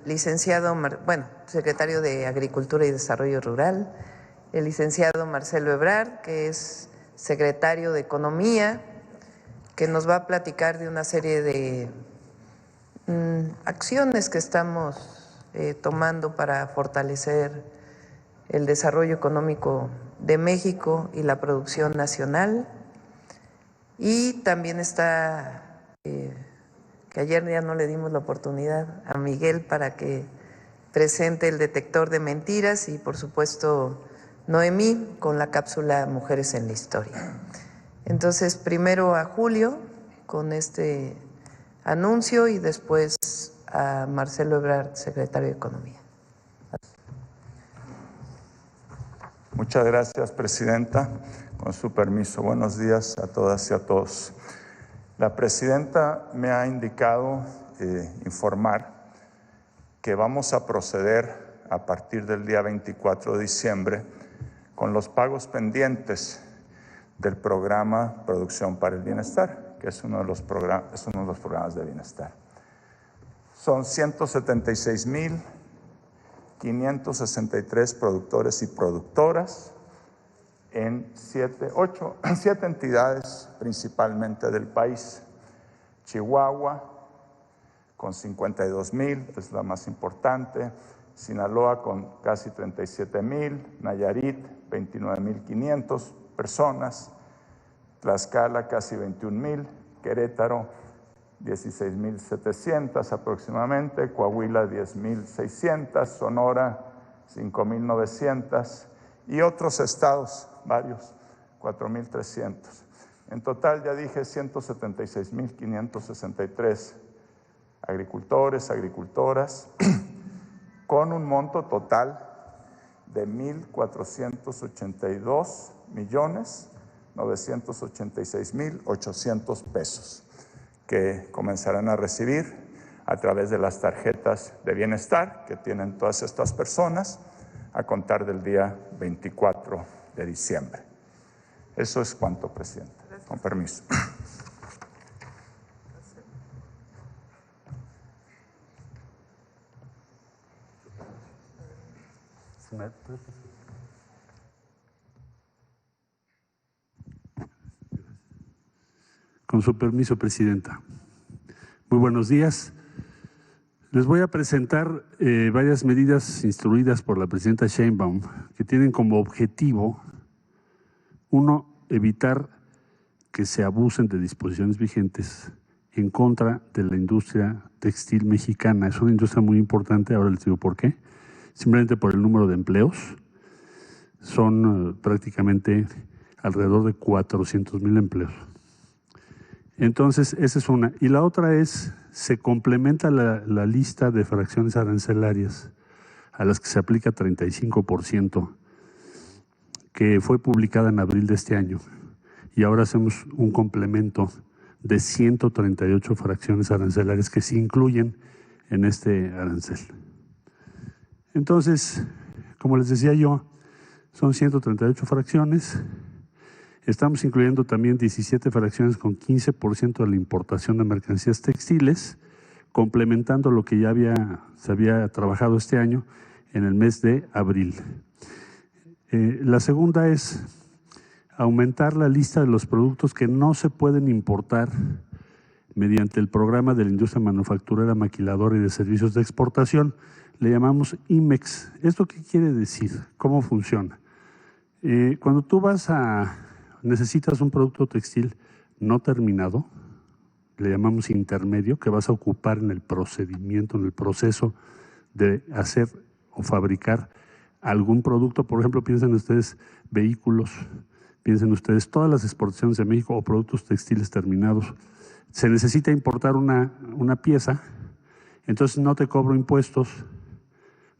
licenciado, secretario de Agricultura y Desarrollo Rural, el licenciado Marcelo Ebrard, que es secretario de Economía, que nos va a platicar de una serie de acciones que estamos tomando para fortalecer el desarrollo económico de México y la producción nacional. Y también está, que ayer ya no le dimos la oportunidad a Miguel para que presente el detector de mentiras, y por supuesto Noemí con la cápsula Mujeres en la Historia. Entonces, primero a Julio con este anuncio y después a Marcelo Ebrard, secretario de Economía. Muchas gracias, presidenta. Con su permiso, buenos días a todas y a todos. La presidenta me ha indicado informar que vamos a proceder a partir del día 24 de diciembre con los pagos pendientes del programa Producción para el Bienestar, que es uno de los programas de bienestar. Son 176,563 productores y productoras en 7 entidades principalmente del país. Chihuahua con 52,000, es la más importante. Sinaloa con casi 37,000, Nayarit 29,500 personas, Tlaxcala casi 21,000, Querétaro 16,700 aproximadamente, Coahuila 10,600, Sonora 5,900 y otros estados, varios, 4,300. En total, ya dije, 176,563 agricultores, agricultoras, con un monto total de 1,482,986,800 pesos, que comenzarán a recibir a través de las tarjetas de bienestar que tienen todas estas personas a contar del día 24 de diciembre. Eso es cuanto, presidente. Gracias. Con permiso. Con su permiso, presidenta. Muy buenos días. Les voy a presentar varias medidas instruidas por la presidenta Sheinbaum que tienen como objetivo, uno, evitar que se abusen de disposiciones vigentes en contra de la industria textil mexicana. Es una industria muy importante, ahora les digo por qué. Simplemente por el número de empleos. Son prácticamente alrededor de 400,000 empleos. Entonces, esa es una. Y la otra es, se complementa la lista de fracciones arancelarias a las que se aplica 35%, que fue publicada en abril de este año. Y ahora hacemos un complemento de 138 fracciones arancelarias que se incluyen en este arancel. Entonces, como les decía yo, son 138 fracciones. Estamos incluyendo también 17 fracciones con 15% de la importación de mercancías textiles, complementando lo que ya se había trabajado este año en el mes de abril. La segunda es aumentar la lista de los productos que no se pueden importar mediante el programa de la industria manufacturera, maquiladora y de servicios de exportación. Le llamamos IMEX. ¿Esto qué quiere decir? ¿Cómo funciona? Cuando tú necesitas un producto textil no terminado, le llamamos intermedio, que vas a ocupar en el procedimiento, en el proceso de hacer o fabricar algún producto. Por ejemplo, piensen ustedes vehículos, piensen ustedes todas las exportaciones de México o productos textiles terminados. Se necesita importar una pieza, entonces no te cobro impuestos,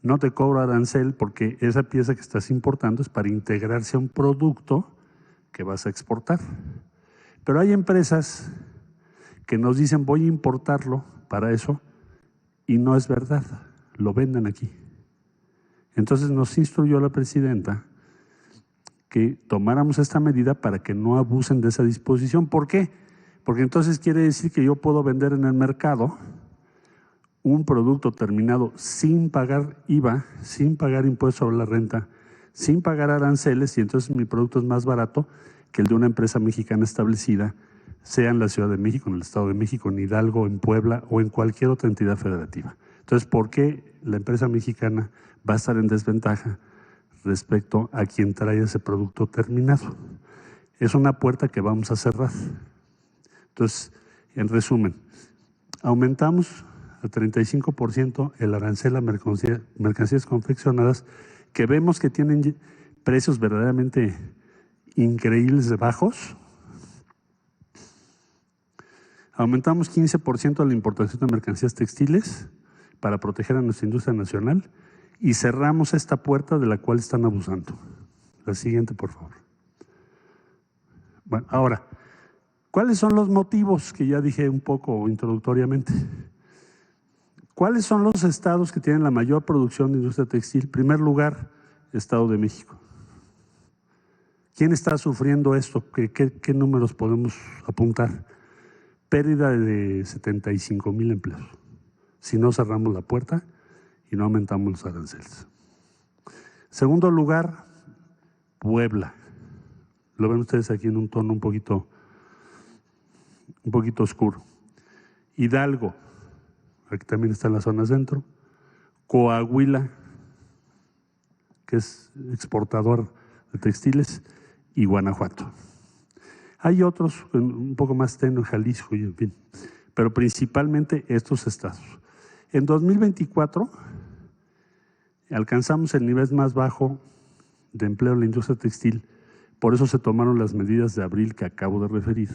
no te cobro arancel, porque esa pieza que estás importando es para integrarse a un producto que vas a exportar. Pero hay empresas que nos dicen voy a importarlo para eso y no es verdad, lo venden aquí. Entonces nos instruyó la presidenta que tomáramos esta medida para que no abusen de esa disposición. ¿Por qué? Porque entonces quiere decir que yo puedo vender en el mercado un producto terminado sin pagar IVA, sin pagar impuesto sobre la renta, sin pagar aranceles, y entonces mi producto es más barato que el de una empresa mexicana establecida, sea en la Ciudad de México, en el Estado de México, en Hidalgo, en Puebla o en cualquier otra entidad federativa. Entonces, ¿por qué la empresa mexicana va a estar en desventaja respecto a quien trae ese producto terminado? Es una puerta que vamos a cerrar. Entonces, en resumen, aumentamos al 35% el arancel a mercancías confeccionadas, que vemos que tienen precios verdaderamente increíbles de bajos. Aumentamos 15% la importación de mercancías textiles para proteger a nuestra industria nacional y cerramos esta puerta de la cual están abusando. La siguiente, por favor. Bueno, ahora, ¿cuáles son los motivos que ya dije un poco introductoriamente? ¿Cuáles son los estados que tienen la mayor producción de industria textil? En primer lugar, Estado de México. ¿Quién está sufriendo esto? ¿Qué números podemos apuntar? Pérdida de 75,000 empleos. Si no cerramos la puerta y no aumentamos los aranceles. Segundo lugar, Puebla. Lo ven ustedes aquí en un tono un poquito oscuro. Hidalgo, aquí también está en la zona centro. Coahuila, que es exportador de textiles, y Guanajuato. Hay otros un poco más tenue, Jalisco y en fin, pero principalmente estos estados. En 2024 alcanzamos el nivel más bajo de empleo en la industria textil, por eso se tomaron las medidas de abril que acabo de referir,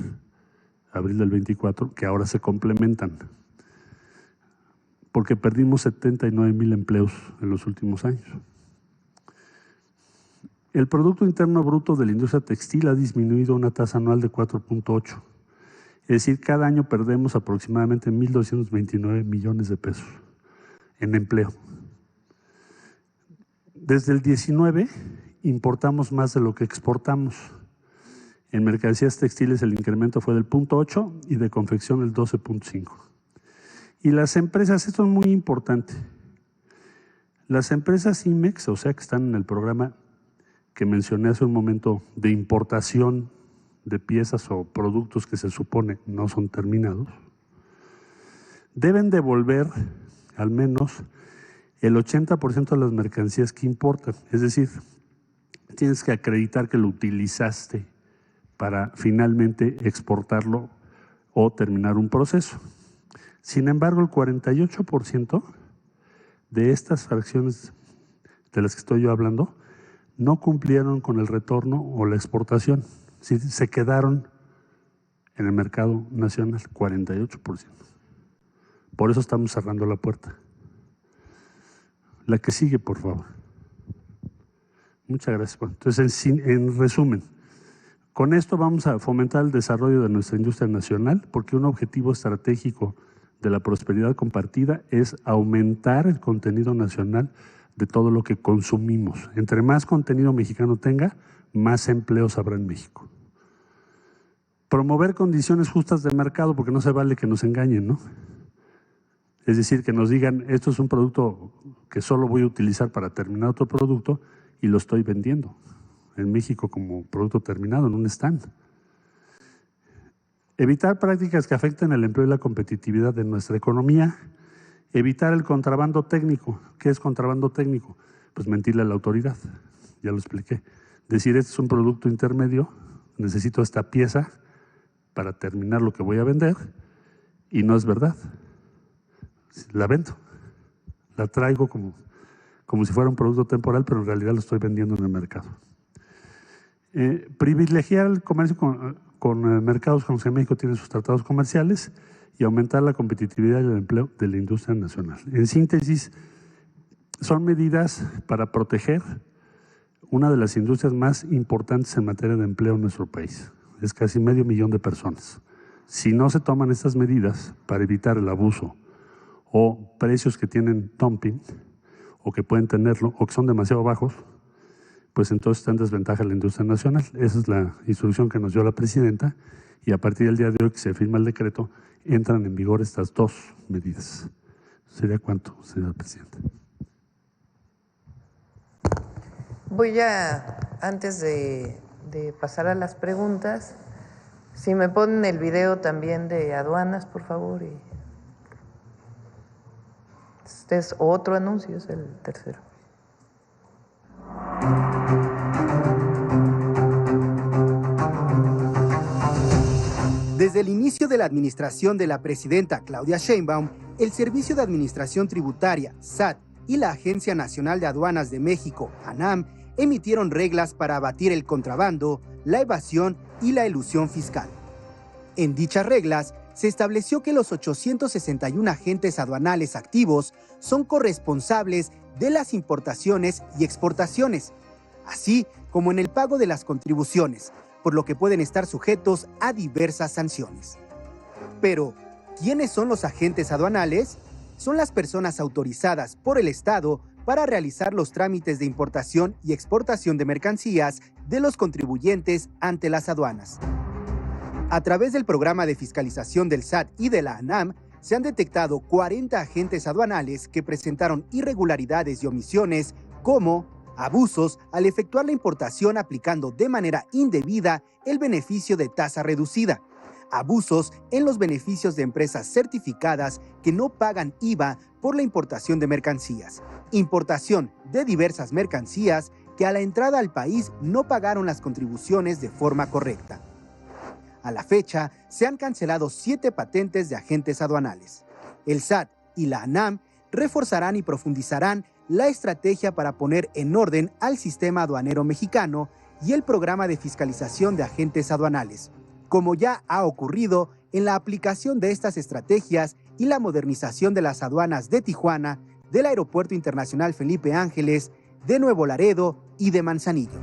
abril del 24, que ahora se complementan, porque perdimos 79,000 empleos en los últimos años. El Producto Interno Bruto de la industria textil ha disminuido a una tasa anual de 4.8. Es decir, cada año perdemos aproximadamente 1,229 millones de pesos en empleo. Desde el 19 importamos más de lo que exportamos. En mercancías textiles el incremento fue del 0.8 y de confección el 12.5. Y las empresas, esto es muy importante, las empresas IMEX, o sea que están en el programa que mencioné hace un momento de importación de piezas o productos que se supone no son terminados, deben devolver al menos el 80% de las mercancías que importan. Es decir, tienes que acreditar que lo utilizaste para finalmente exportarlo o terminar un proceso. Sin embargo, el 48% de estas fracciones de las que estoy yo hablando no cumplieron con el retorno o la exportación. Se quedaron en el mercado nacional, 48%. Por eso estamos cerrando la puerta. La que sigue, por favor. Muchas gracias. Entonces, en resumen, con esto vamos a fomentar el desarrollo de nuestra industria nacional, porque un objetivo estratégico de la prosperidad compartida es aumentar el contenido nacional de todo lo que consumimos. Entre más contenido mexicano tenga, más empleos habrá en México. Promover condiciones justas de mercado, porque no se vale que nos engañen, ¿no? Es decir, que nos digan, esto es un producto que solo voy a utilizar para terminar otro producto y lo estoy vendiendo en México como producto terminado en un stand. Evitar prácticas que afecten el empleo y la competitividad de nuestra economía. Evitar el contrabando técnico. ¿Qué es contrabando técnico? Pues mentirle a la autoridad, ya lo expliqué. Decir, este es un producto intermedio, necesito esta pieza para terminar lo que voy a vender, y no es verdad. La vendo, la traigo como si fuera un producto temporal, pero en realidad lo estoy vendiendo en el mercado. Privilegiar el comercio con mercados con los que México tiene sus tratados comerciales y aumentar la competitividad y el empleo de la industria nacional. En síntesis, son medidas para proteger una de las industrias más importantes en materia de empleo en nuestro país. Es casi 500,000 de personas. Si no se toman estas medidas para evitar el abuso o precios que tienen dumping o que pueden tenerlo o que son demasiado bajos, pues entonces está en desventaja la industria nacional. Esa es la instrucción que nos dio la presidenta y a partir del día de hoy que se firma el decreto, entran en vigor estas dos medidas. ¿Sería cuánto, señora presidenta? Voy a, antes de pasar a las preguntas, si me ponen el video también de aduanas, por favor. Este es otro anuncio, es el tercero. Desde el inicio de la administración de la presidenta Claudia Sheinbaum, el Servicio de Administración Tributaria, SAT, y la Agencia Nacional de Aduanas de México, ANAM, emitieron reglas para abatir el contrabando, la evasión y la elusión fiscal. En dichas reglas, se estableció que los 861 agentes aduanales activos son corresponsables de las importaciones y exportaciones, así como en el pago de las contribuciones, por lo que pueden estar sujetos a diversas sanciones. Pero, ¿quiénes son los agentes aduanales? Son las personas autorizadas por el Estado para realizar los trámites de importación y exportación de mercancías de los contribuyentes ante las aduanas. A través del programa de fiscalización del SAT y de la ANAM, se han detectado 40 agentes aduanales que presentaron irregularidades y omisiones como abusos al efectuar la importación aplicando de manera indebida el beneficio de tasa reducida, abusos en los beneficios de empresas certificadas que no pagan IVA por la importación de mercancías, importación de diversas mercancías que a la entrada al país no pagaron las contribuciones de forma correcta. A la fecha, se han cancelado 7 patentes de agentes aduanales. El SAT y la ANAM reforzarán y profundizarán la estrategia para poner en orden al sistema aduanero mexicano y el programa de fiscalización de agentes aduanales, como ya ha ocurrido en la aplicación de estas estrategias y la modernización de las aduanas de Tijuana, del Aeropuerto Internacional Felipe Ángeles, de Nuevo Laredo y de Manzanillo.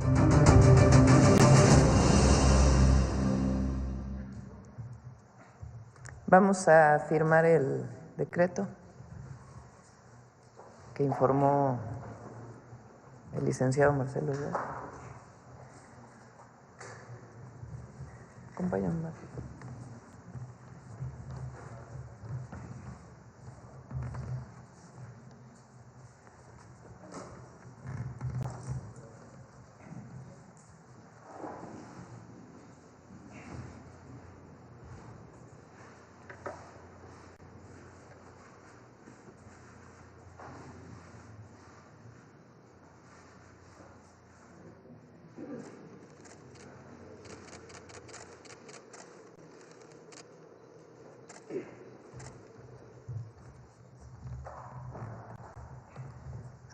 Vamos a firmar el decreto que informó el licenciado Marcelo Ebrard. Acompáñame, Marcelo.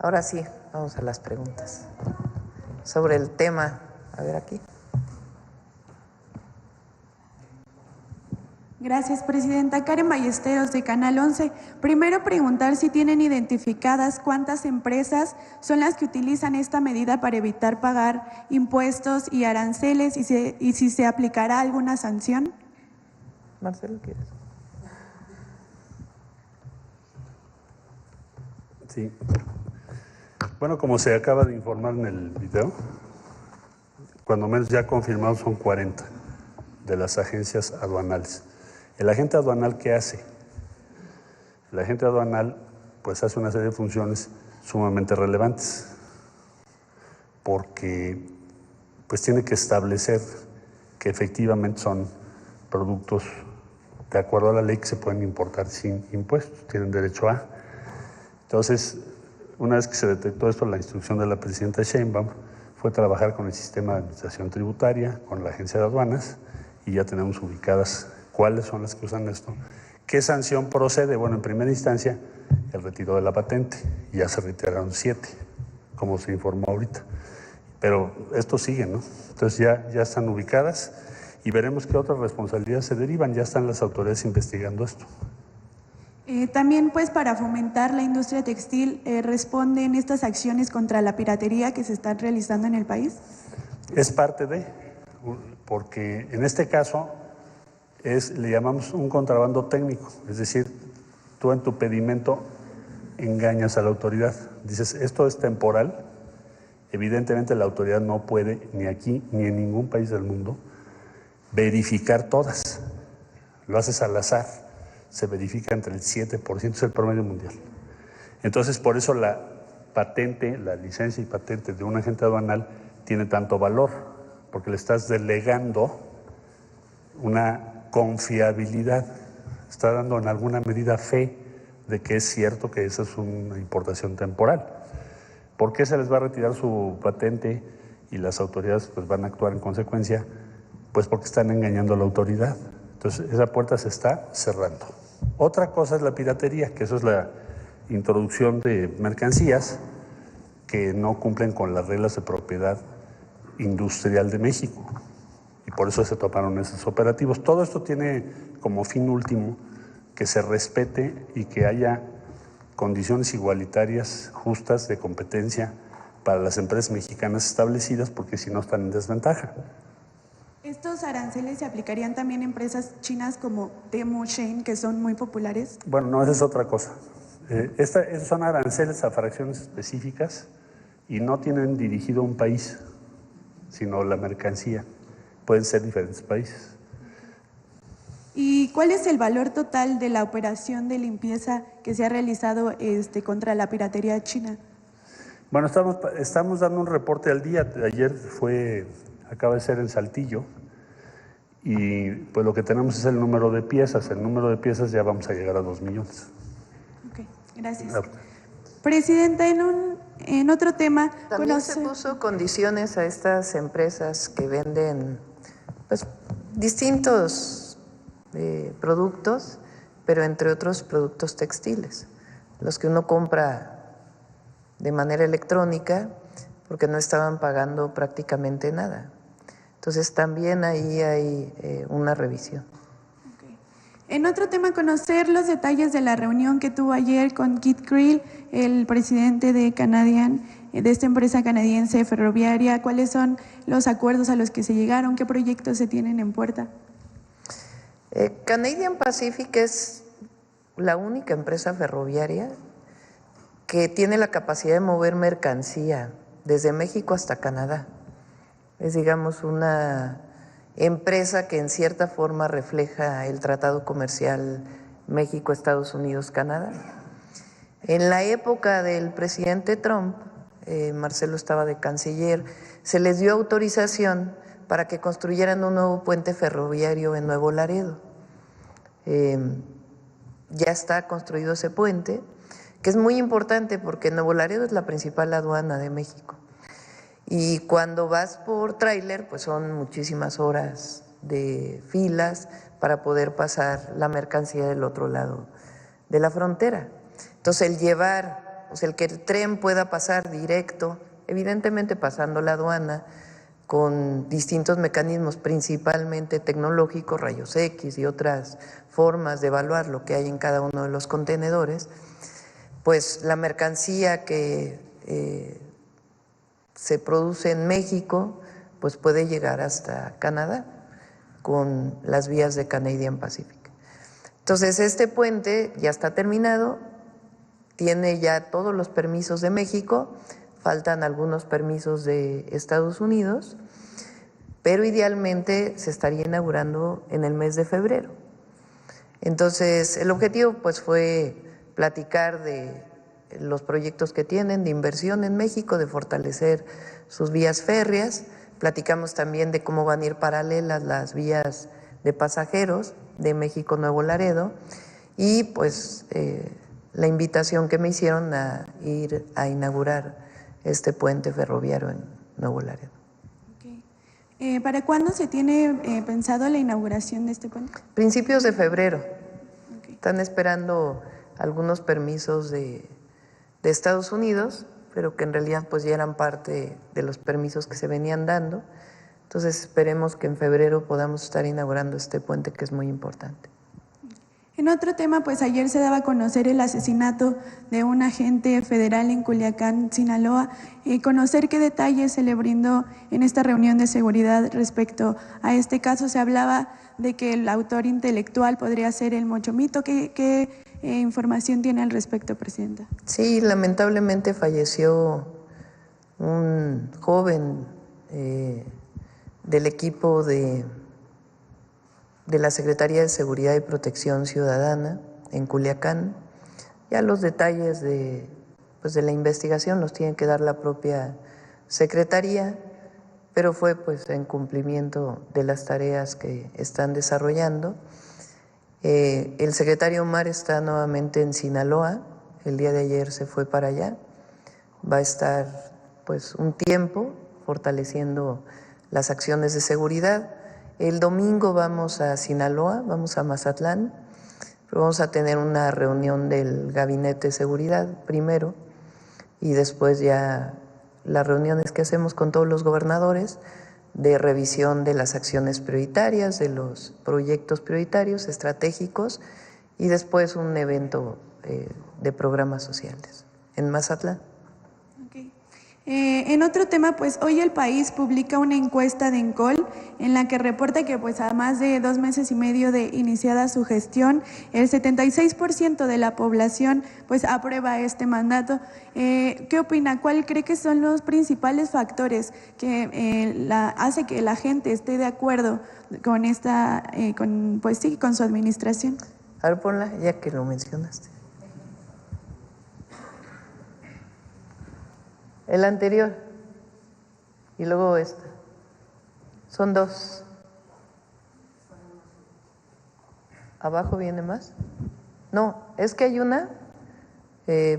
Ahora sí, vamos a las preguntas. Sobre el tema, a ver aquí. Gracias, presidenta. Karen Ballesteros, de Canal 11. Primero, preguntar si tienen identificadas cuántas empresas son las que utilizan esta medida para evitar pagar impuestos y aranceles y si se aplicará alguna sanción. Marcelo, ¿quieres? Sí. Bueno, como se acaba de informar en el video, cuando menos ya confirmados son 40 de las agencias aduanales. ¿El agente aduanal qué hace? El agente aduanal pues hace una serie de funciones sumamente relevantes porque pues tiene que establecer que efectivamente son productos de acuerdo a la ley que se pueden importar sin impuestos, tienen derecho a. Entonces, una vez que se detectó esto, la instrucción de la presidenta Sheinbaum fue trabajar con el sistema de administración tributaria, con la agencia de aduanas, y ya tenemos ubicadas cuáles son las que usan esto. ¿Qué sanción procede? Bueno, en primera instancia, el retiro de la patente. Ya se retiraron 7, como se informó ahorita. Pero esto sigue, ¿no? Entonces ya están ubicadas y veremos qué otras responsabilidades se derivan. Ya están las autoridades investigando esto. También, pues, para fomentar la industria textil, ¿responden estas acciones contra la piratería que se están realizando en el país? Es parte de, porque en este caso le llamamos un contrabando técnico, es decir, tú en tu pedimento engañas a la autoridad, dices esto es temporal, evidentemente la autoridad no puede ni aquí ni en ningún país del mundo verificar todas, lo haces al azar, se verifica entre el 7%, es el promedio mundial. Entonces, por eso la patente, la licencia y patente de un agente aduanal tiene tanto valor, porque le estás delegando una confiabilidad, está dando en alguna medida fe de que es cierto que esa es una importación temporal. ¿Por qué se les va a retirar su patente y las autoridades pues van a actuar en consecuencia? Pues porque están engañando a la autoridad. Entonces, esa puerta se está cerrando. Otra cosa es la piratería, que eso es la introducción de mercancías que no cumplen con las reglas de propiedad industrial de México. Y por eso se tomaron esos operativos. Todo esto tiene como fin último que se respete y que haya condiciones igualitarias, justas, de competencia para las empresas mexicanas establecidas, porque si no están en desventaja. ¿Estos aranceles se aplicarían también a empresas chinas como Temu, Shein, que son muy populares? Bueno, no, esa es otra cosa. Esos son aranceles a fracciones específicas y no tienen dirigido a un país, sino la mercancía. Pueden ser diferentes países. ¿Y cuál es el valor total de la operación de limpieza que se ha realizado contra la piratería china? Bueno, estamos dando un reporte al día. Ayer acaba de ser en Saltillo y pues lo que tenemos es el número de piezas. El número de piezas ya vamos a llegar a 2 millones. Ok, gracias. Presidenta, en otro tema… También se puso condiciones a estas empresas que venden pues, distintos productos, pero entre otros productos textiles, los que uno compra de manera electrónica porque no estaban pagando prácticamente nada. Entonces también ahí hay una revisión. Okay. En otro tema, conocer los detalles de la reunión que tuvo ayer con Keith Creel, el presidente de esta empresa canadiense ferroviaria. ¿Cuáles son los acuerdos a los que se llegaron? ¿Qué proyectos se tienen en puerta? Canadian Pacific es la única empresa ferroviaria que tiene la capacidad de mover mercancía desde México hasta Canadá. Es, digamos, una empresa que en cierta forma refleja el tratado comercial México, Estados Unidos, Canadá. En la época del presidente Trump, Marcelo estaba de canciller, se les dio autorización para que construyeran un nuevo puente ferroviario en Nuevo Laredo. Ya está construido ese puente, que es muy importante porque Nuevo Laredo es la principal aduana de México. Y cuando vas por tráiler, pues son muchísimas horas de filas para poder pasar la mercancía del otro lado de la frontera. Entonces, el llevar, o sea, el que el tren pueda pasar directo, evidentemente pasando la aduana, con distintos mecanismos, principalmente tecnológicos, rayos X y otras formas de evaluar lo que hay en cada uno de los contenedores, pues la mercancía que se produce en México, pues puede llegar hasta Canadá con las vías de Canadian Pacific. Entonces, este puente ya está terminado, tiene ya todos los permisos de México, faltan algunos permisos de Estados Unidos, pero idealmente se estaría inaugurando en el mes de febrero. Entonces, el objetivo pues fue platicar de los proyectos que tienen de inversión en México, de fortalecer sus vías férreas. Platicamos también de cómo van a ir paralelas las vías de pasajeros de México Nuevo Laredo y pues la invitación que me hicieron a ir a inaugurar este puente ferroviario en Nuevo Laredo. Okay. ¿Para cuándo se tiene pensado la inauguración de este puente? Principios de febrero. Okay. Están esperando algunos permisos de Estados Unidos, pero que en realidad pues ya eran parte de los permisos que se venían dando. Entonces esperemos que en febrero podamos estar inaugurando este puente que es muy importante. En otro tema, pues ayer se daba a conocer el asesinato de un agente federal en Culiacán, Sinaloa. Conocer qué detalles se le brindó en esta reunión de seguridad respecto a este caso. Se hablaba de que el autor intelectual podría ser el Mochomito. ¿Qué información tiene al respecto, Presidenta? Sí, lamentablemente falleció un joven del equipo de la Secretaría de Seguridad y Protección Ciudadana en Culiacán. Ya los detalles de pues de la investigación los tiene que dar la propia Secretaría, pero fue pues en cumplimiento de las tareas que están desarrollando. El secretario Omar está nuevamente en Sinaloa, el día de ayer se fue para allá, va a estar pues un tiempo fortaleciendo las acciones de seguridad. El domingo vamos a Sinaloa, vamos a Mazatlán, pero vamos a tener una reunión del Gabinete de Seguridad primero y después ya las reuniones que hacemos con todos los gobernadores de revisión de las acciones prioritarias, de los proyectos prioritarios, estratégicos, y después un evento de programas sociales en Mazatlán. Okay. En otro tema, pues hoy El País publica una encuesta de ENCOL en la que reporta que pues a más de 2 meses y medio de iniciada su gestión, el 76% de la población pues aprueba este mandato. ¿Qué opina? ¿Cuál cree que son los principales factores que hace que la gente esté de acuerdo con esta, con su administración? A ver, ponla, ya que lo mencionaste. El anterior y luego esta. Son dos. ¿Abajo viene más? No, es que hay una,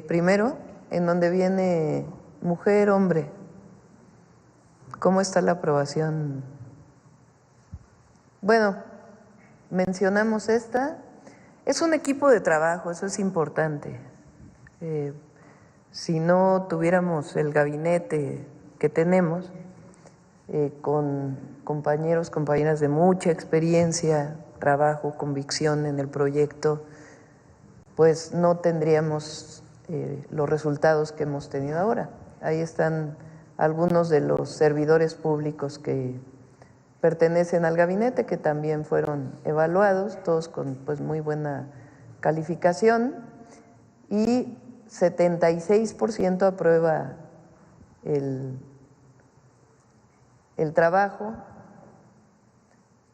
primero, en donde viene mujer, hombre. ¿Cómo está la aprobación? Bueno, mencionamos esta. Es un equipo de trabajo, eso es importante. Si no tuviéramos el gabinete que tenemos, con compañeros, compañeras de mucha experiencia, trabajo, convicción en el proyecto, pues no tendríamos los resultados que hemos tenido ahora. Ahí están algunos de los servidores públicos que pertenecen al gabinete, que también fueron evaluados, todos con pues muy buena calificación, y 76% aprueba el trabajo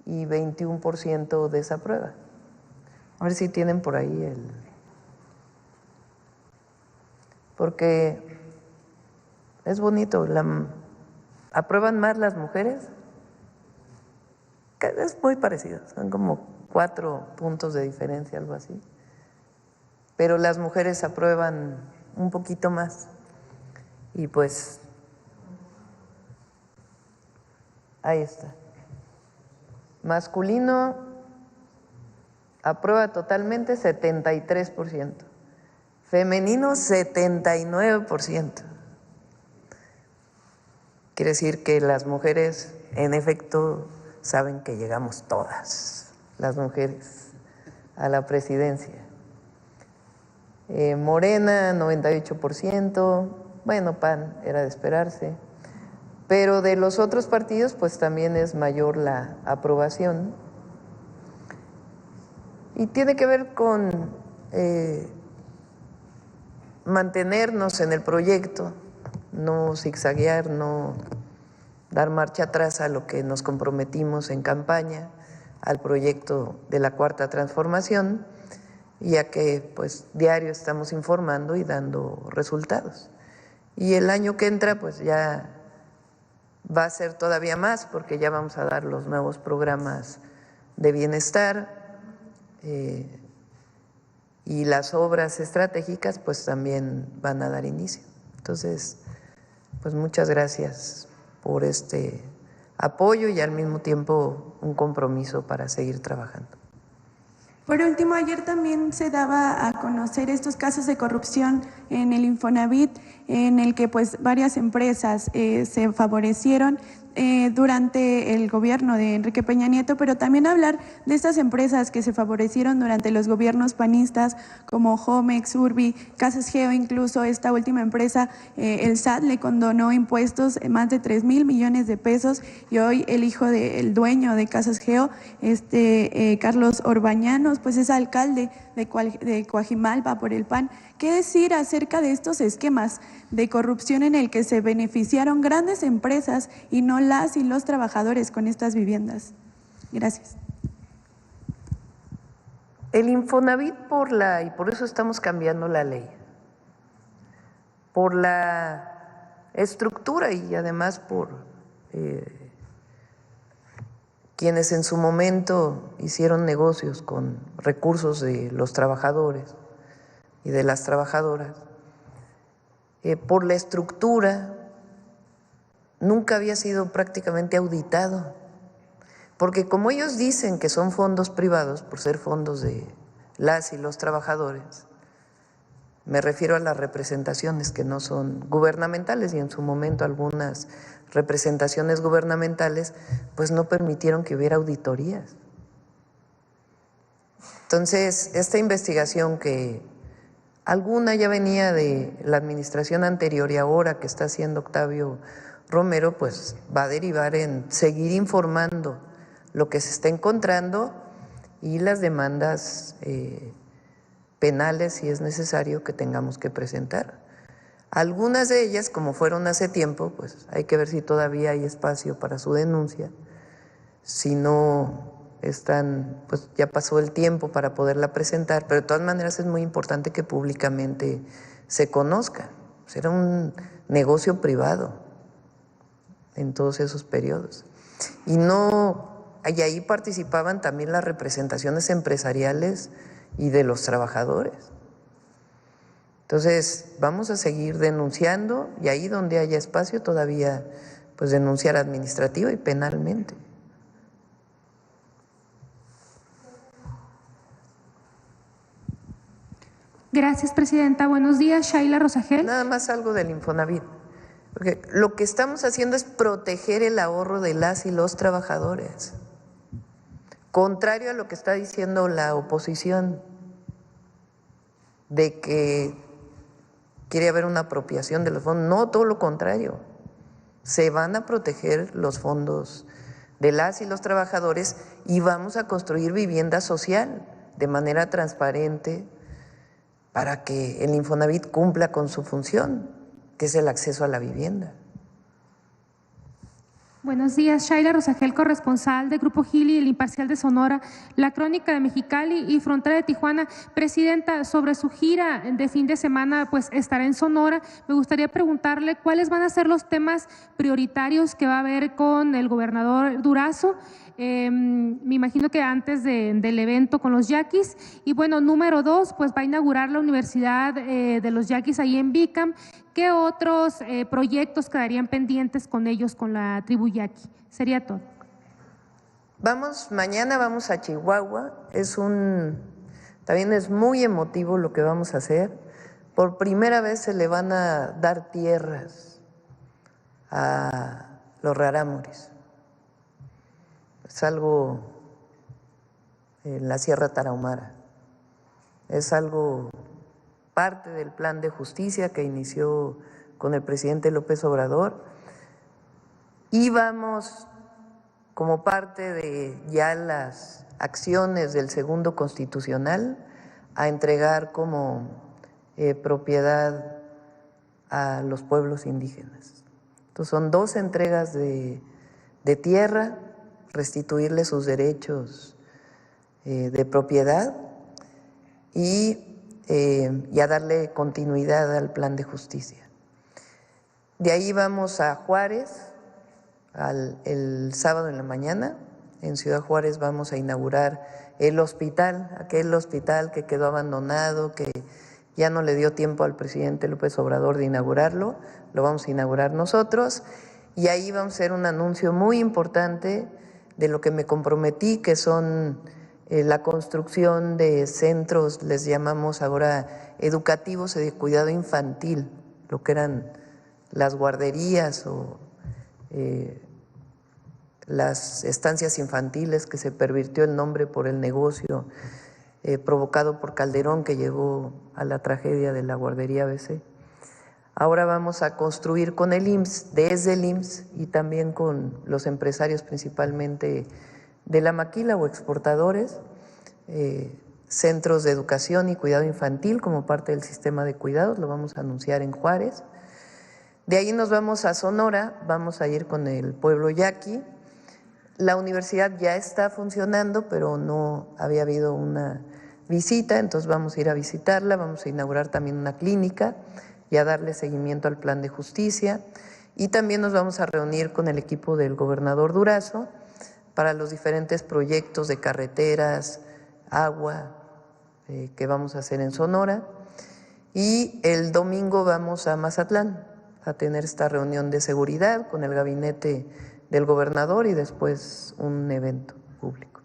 y 21% desaprueba. A ver si tienen por ahí porque es bonito, aprueban más las mujeres, que es muy parecido, son como 4 puntos de diferencia, algo así. Pero las mujeres aprueban un poquito más y pues ahí está. Masculino aprueba totalmente 73%, femenino 79%. Quiere decir que las mujeres en efecto saben que llegamos todas, las mujeres, a la presidencia. Morena, 98%, bueno, PAN era de esperarse, pero de los otros partidos pues también es mayor la aprobación y tiene que ver con mantenernos en el proyecto, no zigzaguear, no dar marcha atrás a lo que nos comprometimos en campaña, al proyecto de la Cuarta Transformación, ya que pues diario estamos informando y dando resultados. Y el año que entra pues ya va a ser todavía más, porque ya vamos a dar los nuevos programas de bienestar y las obras estratégicas pues también van a dar inicio. Entonces, pues muchas gracias por este apoyo y al mismo tiempo un compromiso para seguir trabajando. Por último, ayer también se daba a conocer estos casos de corrupción en el Infonavit, en el que pues varias empresas se favorecieron durante el gobierno de Enrique Peña Nieto, pero también hablar de estas empresas que se favorecieron durante los gobiernos panistas como Homex, Urbi, Casas Geo, incluso esta última empresa, el SAT le condonó impuestos más de 3,000 millones de pesos y hoy el hijo del dueño de Casas Geo, Carlos Orbañanos, pues es alcalde de Coajimalpa por el PAN. ¿Qué decir acerca de estos esquemas de corrupción en el que se beneficiaron grandes empresas y no las y los trabajadores con estas viviendas? Gracias. El Infonavit y por eso estamos cambiando la ley, por la estructura y además por quienes en su momento hicieron negocios con recursos de los trabajadores y de las trabajadoras, por la estructura, nunca había sido prácticamente auditado, porque como ellos dicen que son fondos privados, por ser fondos de las y los trabajadores, me refiero a las representaciones que no son gubernamentales y en su momento algunas representaciones gubernamentales pues no permitieron que hubiera auditorías. Entonces, esta investigación que alguna ya venía de la administración anterior y ahora que está haciendo Octavio Romero, pues va a derivar en seguir informando lo que se está encontrando y las demandas penales, si es necesario, que tengamos que presentar. Algunas de ellas, como fueron hace tiempo, pues hay que ver si todavía hay espacio para su denuncia. Si no están, pues ya pasó el tiempo para poderla presentar, pero de todas maneras es muy importante que públicamente se conozca. Era un negocio privado en todos esos periodos. Y ahí participaban también las representaciones empresariales y de los trabajadores. Entonces, vamos a seguir denunciando y ahí donde haya espacio todavía, pues denunciar administrativa y penalmente. Gracias, presidenta. Buenos días, Shaila Rosagel. Nada más algo del Infonavit. Porque lo que estamos haciendo es proteger el ahorro de las y los trabajadores. Contrario a lo que está diciendo la oposición, de que quiere haber una apropiación de los fondos. No, todo lo contrario. Se van a proteger los fondos de las y los trabajadores y vamos a construir vivienda social de manera transparente para que el Infonavit cumpla con su función, que es el acceso a la vivienda. Buenos días, Shaila Rosagel, corresponsal de Grupo Gili, El Imparcial de Sonora, La Crónica de Mexicali y Frontera de Tijuana. Presidenta, sobre su gira de fin de semana, pues estará en Sonora. Me gustaría preguntarle cuáles van a ser los temas prioritarios que va a haber con el gobernador Durazo. Me imagino que antes del evento con los yaquis. Y bueno, número 2, pues va a inaugurar la Universidad de los Yaquis ahí en Bicam. ¿Qué otros proyectos quedarían pendientes con ellos, con la tribu yaqui? Sería todo. Mañana vamos a Chihuahua. También es muy emotivo lo que vamos a hacer. Por primera vez se le van a dar tierras a los rarámuris. Es algo en la Sierra Tarahumara. Es algo parte del plan de justicia que inició con el presidente López Obrador. Y vamos, como parte de ya las acciones del segundo constitucional, a entregar como propiedad a los pueblos indígenas. Entonces son 2 entregas de tierra, restituirles sus derechos de propiedad y a darle continuidad al plan de justicia. De ahí vamos a Juárez el sábado en la mañana. En Ciudad Juárez vamos a inaugurar el hospital, aquel hospital que quedó abandonado, que ya no le dio tiempo al presidente López Obrador de inaugurarlo, lo vamos a inaugurar nosotros y ahí vamos a hacer un anuncio muy importante de lo que me comprometí, que son la construcción de centros, les llamamos ahora educativos y de cuidado infantil, lo que eran las guarderías o las estancias infantiles, que se pervirtió el nombre por el negocio provocado por Calderón, que llevó a la tragedia de la guardería ABC. Ahora vamos a construir con el IMSS, desde el IMSS y también con los empresarios principalmente de la maquila o exportadores, centros de educación y cuidado infantil como parte del sistema de cuidados, lo vamos a anunciar en Juárez. De ahí nos vamos a Sonora, vamos a ir con el pueblo yaqui. La universidad ya está funcionando, pero no había habido una visita, entonces vamos a ir a visitarla, vamos a inaugurar también una clínica y a darle seguimiento al plan de justicia. Y también nos vamos a reunir con el equipo del gobernador Durazo para los diferentes proyectos de carreteras, agua que vamos a hacer en Sonora. Y el domingo vamos a Mazatlán a tener esta reunión de seguridad con el gabinete del gobernador y después un evento público.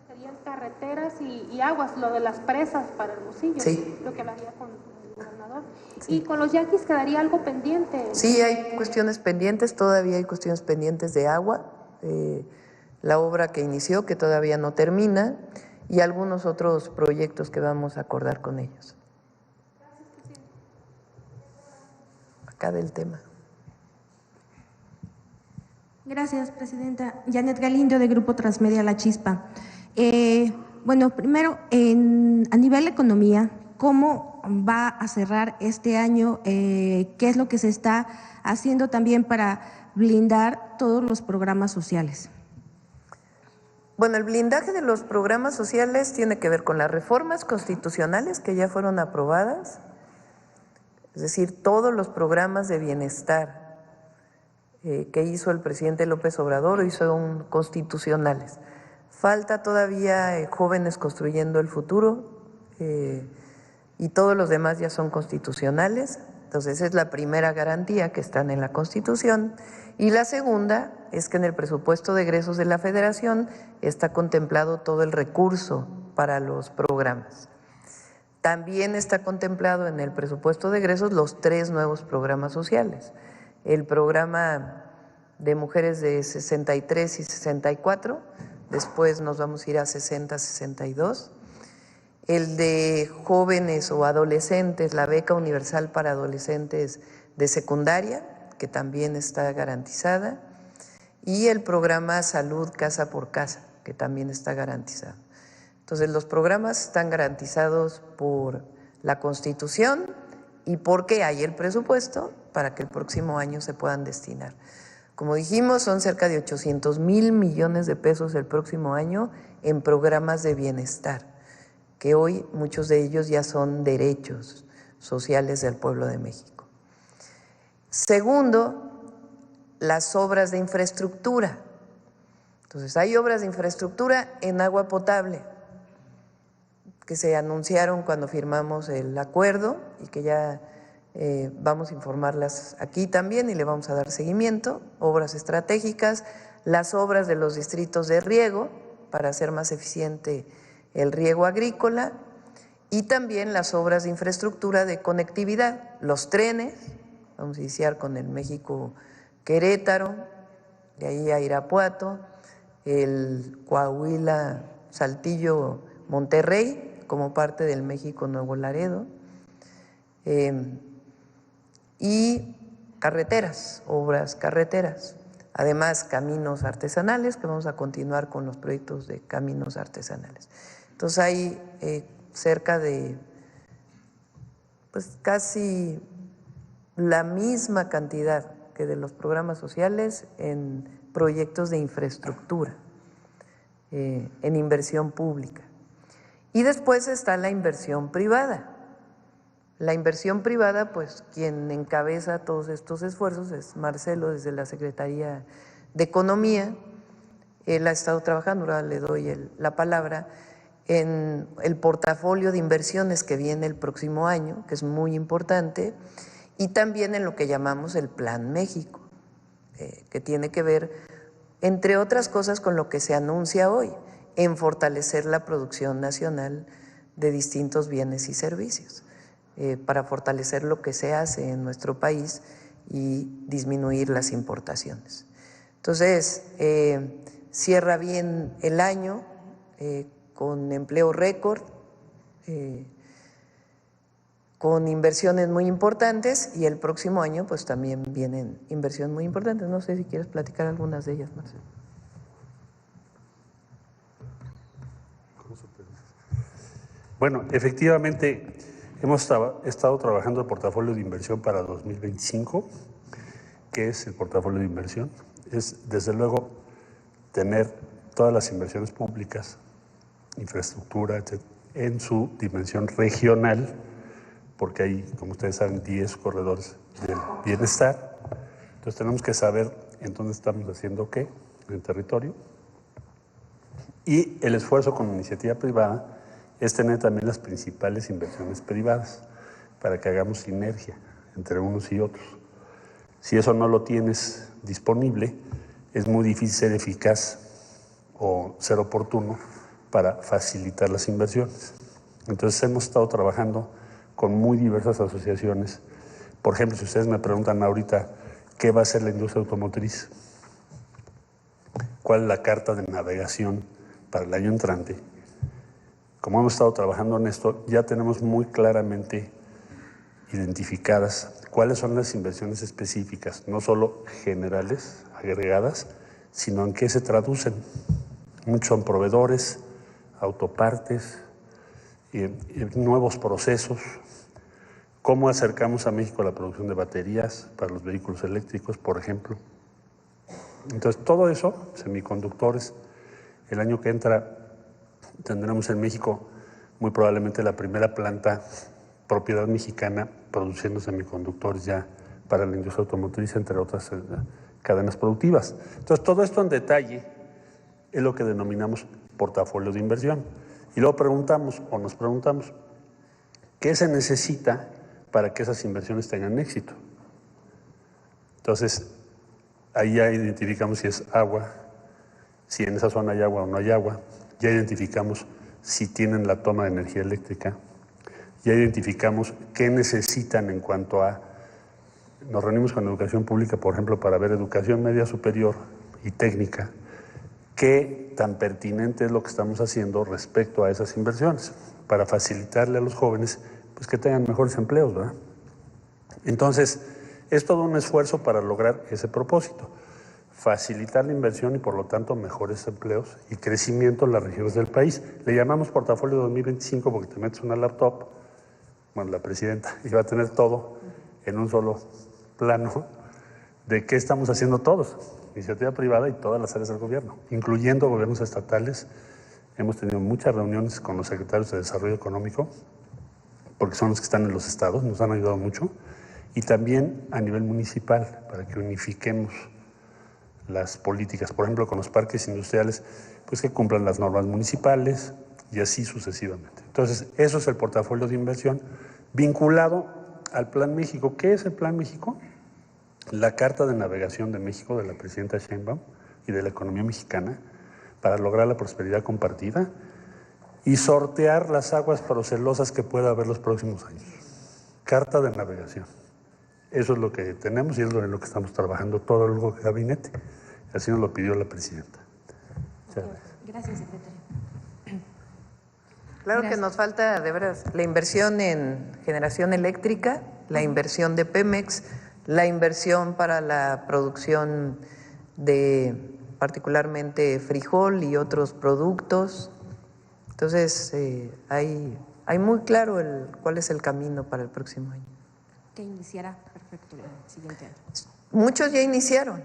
Serían carreteras y aguas, lo de las presas para Hermosillo, sí, lo que hablaría con el gobernador. Sí. ¿Y con los yaquis quedaría algo pendiente? Sí, hay cuestiones pendientes, todavía hay cuestiones pendientes de agua, la obra que inició que todavía no termina y algunos otros proyectos que vamos a acordar con ellos. Acá del tema. Gracias, Presidenta. Janet Galindo, de Grupo Transmedia La Chispa. Bueno, primero, a nivel economía, ¿cómo va a cerrar este año? ¿Qué es lo que se está haciendo también para blindar todos los programas sociales? Bueno, el blindaje de los programas sociales tiene que ver con las reformas constitucionales que ya fueron aprobadas, es decir, todos los programas de bienestar que hizo el presidente López Obrador son constitucionales. Falta todavía Jóvenes Construyendo el Futuro y todos los demás ya son constitucionales. Entonces, esa es la primera garantía que están en la Constitución. Y la segunda es que en el presupuesto de egresos de la Federación está contemplado todo el recurso para los programas. También está contemplado en el presupuesto de egresos los 3 nuevos programas sociales. El programa de mujeres de 63 y 64, después nos vamos a ir a 60, 62. El de jóvenes o adolescentes, la beca universal para adolescentes de secundaria, que también está garantizada, y el programa Salud Casa por Casa, que también está garantizado. Entonces, los programas están garantizados por la Constitución y porque hay el presupuesto para que el próximo año se puedan destinar. Como dijimos, son cerca de 800,000 millones de pesos el próximo año en programas de bienestar, que hoy muchos de ellos ya son derechos sociales del pueblo de México. Segundo, las obras de infraestructura. Entonces, hay obras de infraestructura en agua potable que se anunciaron cuando firmamos el acuerdo y que ya vamos a informarlas aquí también y le vamos a dar seguimiento, obras estratégicas, las obras de los distritos de riego para hacer más eficiente el riego agrícola y también las obras de infraestructura de conectividad, los trenes, vamos a iniciar con el México-Querétaro, de ahí a Irapuato, el Coahuila-Saltillo-Monterrey como parte del México-Nuevo Laredo, y carreteras, obras carreteras, además caminos artesanales, que vamos a continuar con los proyectos de caminos artesanales. Entonces hay cerca de pues casi la misma cantidad que de los programas sociales en proyectos de infraestructura, en inversión pública. Y después está la inversión privada. La inversión privada, pues quien encabeza todos estos esfuerzos es Marcelo desde la Secretaría de Economía. Él ha estado trabajando, ahora le doy la palabra, en el portafolio de inversiones que viene el próximo año, que es muy importante, y también en lo que llamamos el Plan México, que tiene que ver, entre otras cosas, con lo que se anuncia hoy, en fortalecer la producción nacional de distintos bienes y servicios, para fortalecer lo que se hace en nuestro país y disminuir las importaciones. Entonces, cierra bien el año con empleo récord, con inversiones muy importantes y el próximo año pues también vienen inversiones muy importantes. No sé si quieres platicar algunas de ellas, Marcelo. Bueno, efectivamente hemos estado trabajando el portafolio de inversión para 2025, que es el portafolio de inversión. Es desde luego tener todas las inversiones públicas, infraestructura, etc., en su dimensión regional, porque hay, como ustedes saben, 10 corredores del bienestar. Entonces tenemos que saber en dónde estamos haciendo qué en el territorio. Y el esfuerzo con iniciativa privada es tener también las principales inversiones privadas para que hagamos sinergia entre unos y otros. Si eso no lo tienes disponible, es muy difícil ser eficaz o ser oportuno para facilitar las inversiones. Entonces hemos estado trabajando con muy diversas asociaciones. Por ejemplo, si ustedes me preguntan ahorita qué va a hacer la industria automotriz, cuál es la carta de navegación para el año entrante, como hemos estado trabajando en esto, ya tenemos muy claramente identificadas cuáles son las inversiones específicas, no solo generales, agregadas, sino en qué se traducen. Muchos son proveedores, autopartes, nuevos procesos, cómo acercamos a México a la producción de baterías para los vehículos eléctricos, por ejemplo. Entonces, todo eso, semiconductores, el año que entra tendremos en México muy probablemente la primera planta propiedad mexicana produciendo semiconductores ya para la industria automotriz, entre otras cadenas productivas. Entonces, todo esto en detalle es lo que denominamos portafolio de inversión. Y luego nos preguntamos, ¿qué se necesita para que esas inversiones tengan éxito? Entonces, ahí ya identificamos si es agua, si en esa zona hay agua o no hay agua, ya identificamos si tienen la toma de energía eléctrica, ya identificamos qué necesitan en cuanto a... Nos reunimos con educación pública, por ejemplo, para ver educación media superior y técnica, qué tan pertinente es lo que estamos haciendo respecto a esas inversiones, para facilitarle a los jóvenes pues, que tengan mejores empleos, ¿verdad? Entonces, es todo un esfuerzo para lograr ese propósito, facilitar la inversión y por lo tanto mejores empleos y crecimiento en las regiones del país. Le llamamos portafolio 2025 porque te metes una laptop, bueno, la presidenta iba a tener todo en un solo plano de qué estamos haciendo todos, iniciativa privada y todas las áreas del gobierno, incluyendo gobiernos estatales. Hemos tenido muchas reuniones con los secretarios de Desarrollo Económico, porque son los que están en los estados, nos han ayudado mucho, y también a nivel municipal, para que unifiquemos las políticas, por ejemplo, con los parques industriales, pues que cumplan las normas municipales y así sucesivamente. Entonces, eso es el portafolio de inversión vinculado al Plan México. ¿Qué es el Plan México? La Carta de Navegación de México de la presidenta Sheinbaum y de la economía mexicana para lograr la prosperidad compartida y sortear las aguas procelosas que pueda haber los próximos años. Carta de Navegación. Eso es lo que tenemos y es en lo que estamos trabajando todo el gabinete. Así nos lo pidió la presidenta. Gracias, secretario. Claro que nos falta, de veras, la inversión en generación eléctrica, la inversión de Pemex, la inversión para la producción de particularmente frijol y otros productos. Entonces, hay muy claro cuál es el camino para el próximo año. Que iniciará perfecto el siguiente año. Muchos ya iniciaron,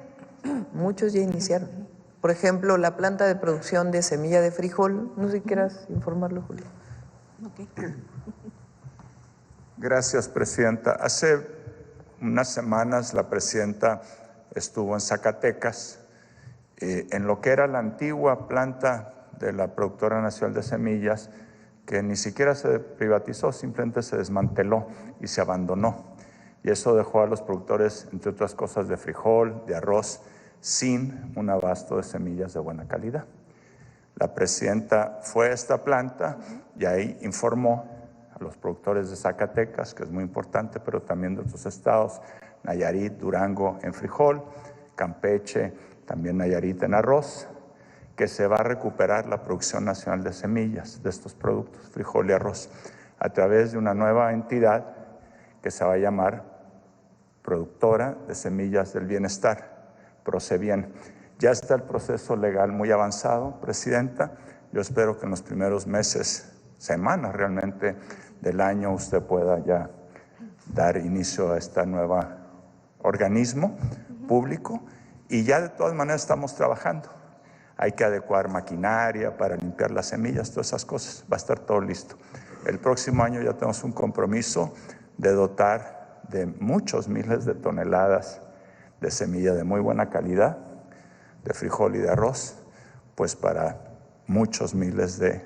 muchos ya iniciaron. Por ejemplo, la planta de producción de semilla de frijol, no sé si quieras informarlo, Julio. Okay. Gracias, presidenta. Hace unas semanas la presidenta estuvo en Zacatecas, en lo que era la antigua planta de la Productora Nacional de Semillas, que ni siquiera se privatizó, simplemente se desmanteló y se abandonó. Y eso dejó a los productores, entre otras cosas, de frijol, de arroz, sin un abasto de semillas de buena calidad. La presidenta fue a esta planta y ahí informó a los productores de Zacatecas, que es muy importante, pero también de otros estados, Nayarit, Durango en frijol, Campeche, también Nayarit en arroz, que se va a recuperar la producción nacional de semillas de estos productos, frijol y arroz, a través de una nueva entidad que se va a llamar Productora de Semillas del Bienestar, Procebien. Ya está el proceso legal muy avanzado, presidenta. Yo espero que en los primeros meses, semanas realmente del año, usted pueda ya dar inicio a este nuevo organismo público y ya de todas maneras estamos trabajando. Hay que adecuar maquinaria para limpiar las semillas, todas esas cosas. Va a estar todo listo. el próximo año ya tenemos un compromiso de dotar de muchos miles de toneladas de semilla de muy buena calidad, de frijol y de arroz, pues para muchos miles de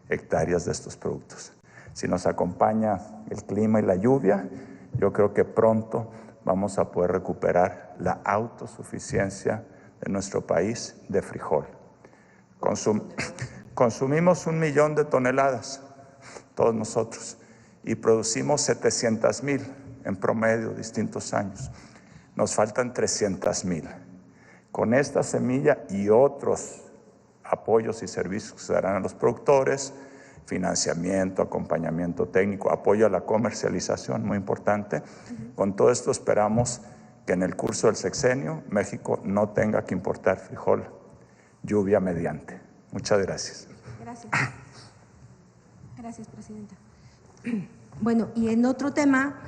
hectáreas de estos productos. Si nos acompaña el clima y la lluvia, yo creo que pronto vamos a poder recuperar la autosuficiencia de nuestro país de frijol. Consumimos 1 millón de toneladas, todos nosotros, y producimos 700,000 en promedio distintos años. Nos faltan 300,000. Con esta semilla y otros apoyos y servicios que se darán a los productores, financiamiento, acompañamiento técnico, apoyo a la comercialización, muy importante. Con todo esto esperamos que en el curso del sexenio México no tenga que importar frijol, lluvia mediante. Muchas gracias. Gracias. Gracias, presidenta. Bueno, y en otro tema,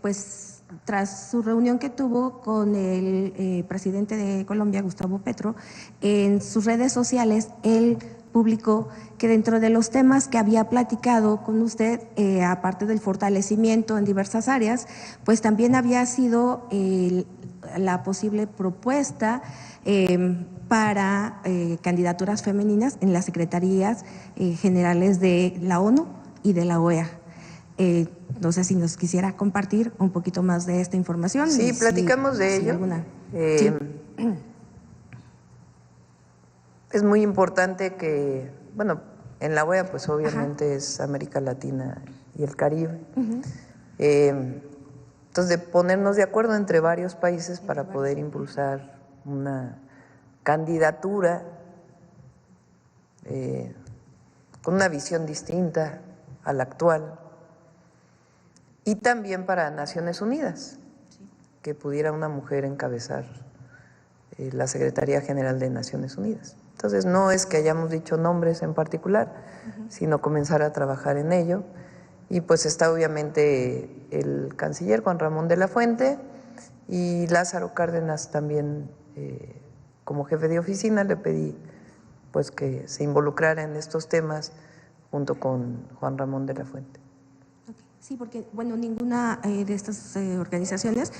pues tras su reunión que tuvo con el presidente de Colombia, Gustavo Petro, en sus redes sociales, él publicó que dentro de los temas que había platicado con usted, aparte del fortalecimiento en diversas áreas, pues también había sido la posible propuesta para candidaturas femeninas en las secretarías generales de la ONU y de la OEA. No sé si nos quisiera compartir un poquito más de esta información. Sí, platicamos de ello. Sí. Es muy importante que, bueno, en la OEA pues obviamente es América Latina y el Caribe. Entonces, de ponernos de acuerdo entre varios países para poder impulsar una candidatura con una visión distinta a la actual, y también para Naciones Unidas, que pudiera una mujer encabezar la Secretaría General de Naciones Unidas. Entonces, no es que hayamos dicho nombres en particular, sino comenzar a trabajar en ello. Y pues está obviamente el canciller Juan Ramón de la Fuente y Lázaro Cárdenas también, como jefe de oficina, le pedí pues que se involucrara en estos temas junto con Juan Ramón de la Fuente. Sí, porque bueno, ninguna de estas organizaciones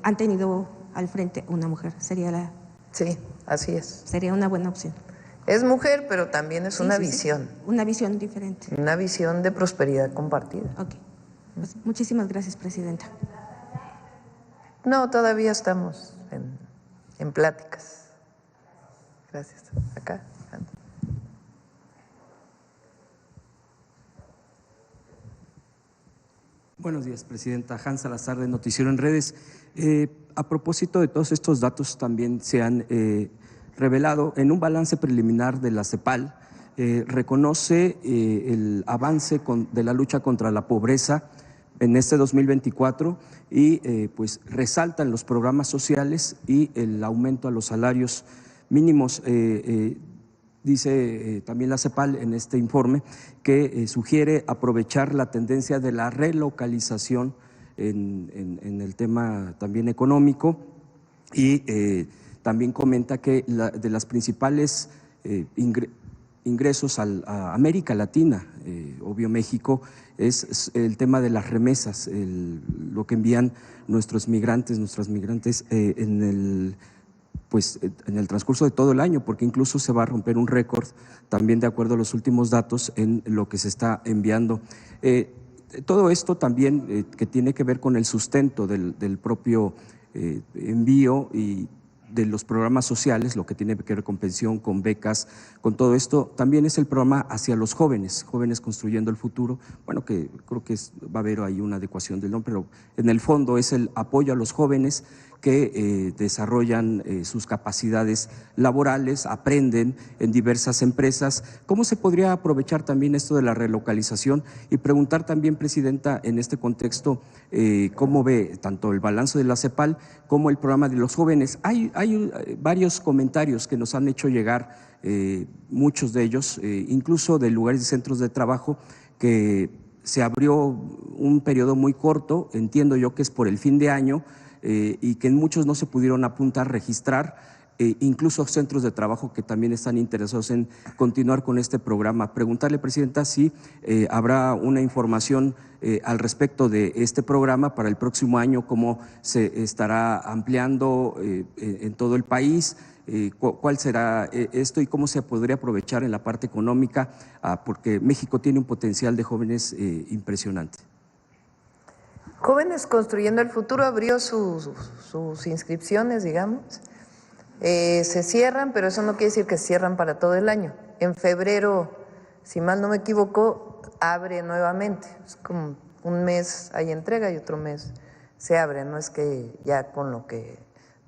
han tenido al frente una mujer. Sí, así es. Sería una buena opción. Es mujer, pero también es una visión. Sí. Una visión diferente. Una visión de prosperidad compartida. Ok. Pues muchísimas gracias, presidenta. No, todavía estamos en pláticas. Gracias. Acá. Buenos días, presidenta. Hans Salazar, de Noticiero en Redes. A propósito de todos estos datos, también se han revelado en un balance preliminar de la CEPAL, reconoce el avance de la lucha contra la pobreza en este 2024 y pues resaltan los programas sociales y el aumento a los salarios mínimos. Dice también la CEPAL en este informe que sugiere aprovechar la tendencia de la relocalización en el tema también económico y también comenta que de las principales ingresos a América Latina, obvio México, es el tema de las remesas, lo que envían nuestras migrantes en el transcurso de todo el año, porque incluso se va a romper un récord, también de acuerdo a los últimos datos, en lo que se está enviando. Todo esto también que tiene que ver con el sustento del propio envío y de los programas sociales, lo que tiene que ver con pensión, con becas, con todo esto, también es el programa hacia los jóvenes construyendo el futuro. Bueno, que creo que va a haber ahí una adecuación del nombre, pero en el fondo es el apoyo a los jóvenes que desarrollan sus capacidades laborales, aprenden en diversas empresas. ¿Cómo se podría aprovechar también esto de la relocalización? Y preguntar también, presidenta, en este contexto, ¿cómo ve tanto el balance de la CEPAL como el programa de los jóvenes? Hay varios comentarios que nos han hecho llegar, muchos de ellos, incluso de lugares y centros de trabajo, que se abrió un periodo muy corto, entiendo yo que es por el fin de año, y que muchos no se pudieron apuntar, registrar, incluso centros de trabajo que también están interesados en continuar con este programa. Preguntarle, Presidenta, si habrá una información al respecto de este programa para el próximo año, cómo se estará ampliando en todo el país, cuál será esto y cómo se podría aprovechar en la parte económica, porque México tiene un potencial de jóvenes impresionante. Jóvenes Construyendo el Futuro abrió sus inscripciones, digamos. Se cierran, pero eso no quiere decir que se cierran para todo el año. En febrero, si mal no me equivoco, abre nuevamente. Es como un mes hay entrega y otro mes se abre. No es que ya con lo que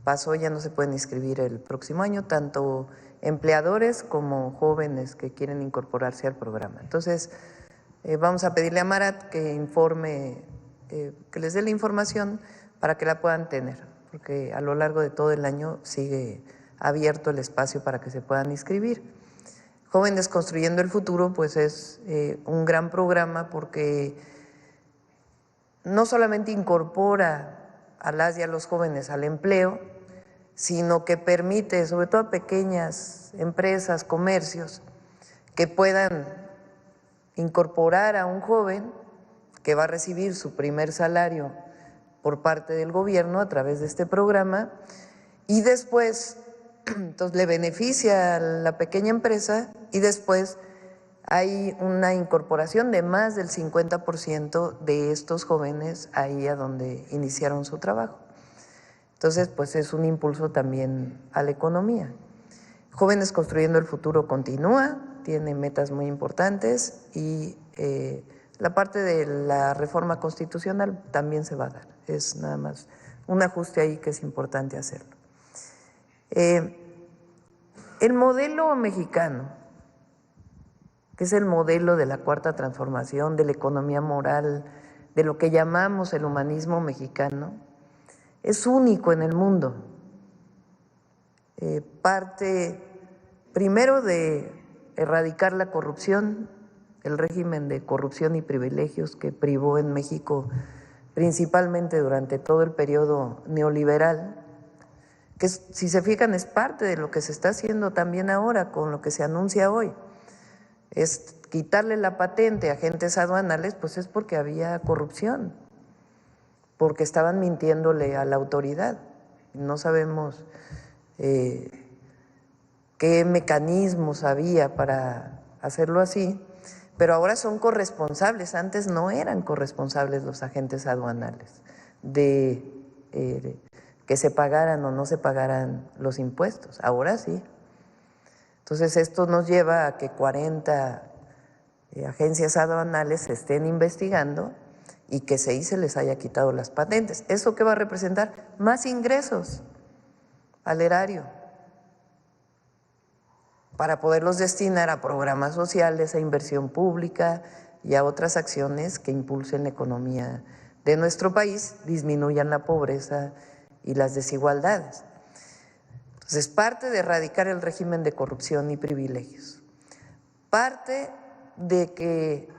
pasó ya no se pueden inscribir el próximo año, tanto empleadores como jóvenes que quieren incorporarse al programa. Entonces, vamos a pedirle a Marat que informe, que les dé la información para que la puedan tener, porque a lo largo de todo el año sigue abierto el espacio para que se puedan inscribir. Jóvenes Construyendo el Futuro, pues es un gran programa porque no solamente incorpora a las y a los jóvenes al empleo, sino que permite, sobre todo a pequeñas empresas, comercios, que puedan incorporar a un joven que va a recibir su primer salario por parte del gobierno a través de este programa y después, entonces le beneficia a la pequeña empresa y después hay una incorporación de más del 50% de estos jóvenes ahí a donde iniciaron su trabajo. Entonces, pues es un impulso también a la economía. Jóvenes Construyendo el Futuro continúa, tiene metas muy importantes y la parte de la reforma constitucional también se va a dar. Es nada más un ajuste ahí que es importante hacerlo. El modelo mexicano, que es el modelo de la Cuarta Transformación, de la economía moral, de lo que llamamos el humanismo mexicano, es único en el mundo. Parte primero de erradicar la corrupción, el régimen de corrupción y privilegios que privó en México principalmente durante todo el periodo neoliberal, que si se fijan es parte de lo que se está haciendo también ahora con lo que se anuncia hoy. Es quitarle la patente a agentes aduanales, pues es porque había corrupción, porque estaban mintiéndole a la autoridad. No sabemos qué mecanismos había para hacerlo así, pero ahora son corresponsables. Antes no eran corresponsables los agentes aduanales de que se pagaran o no se pagaran los impuestos, ahora sí. Entonces esto nos lleva a que 40 agencias aduanales se estén investigando y que se les haya quitado las patentes. ¿Eso qué va a representar? Más ingresos al erario para poderlos destinar a programas sociales, a inversión pública y a otras acciones que impulsen la economía de nuestro país, disminuyan la pobreza y las desigualdades. Entonces, parte de erradicar el régimen de corrupción y privilegios, parte de que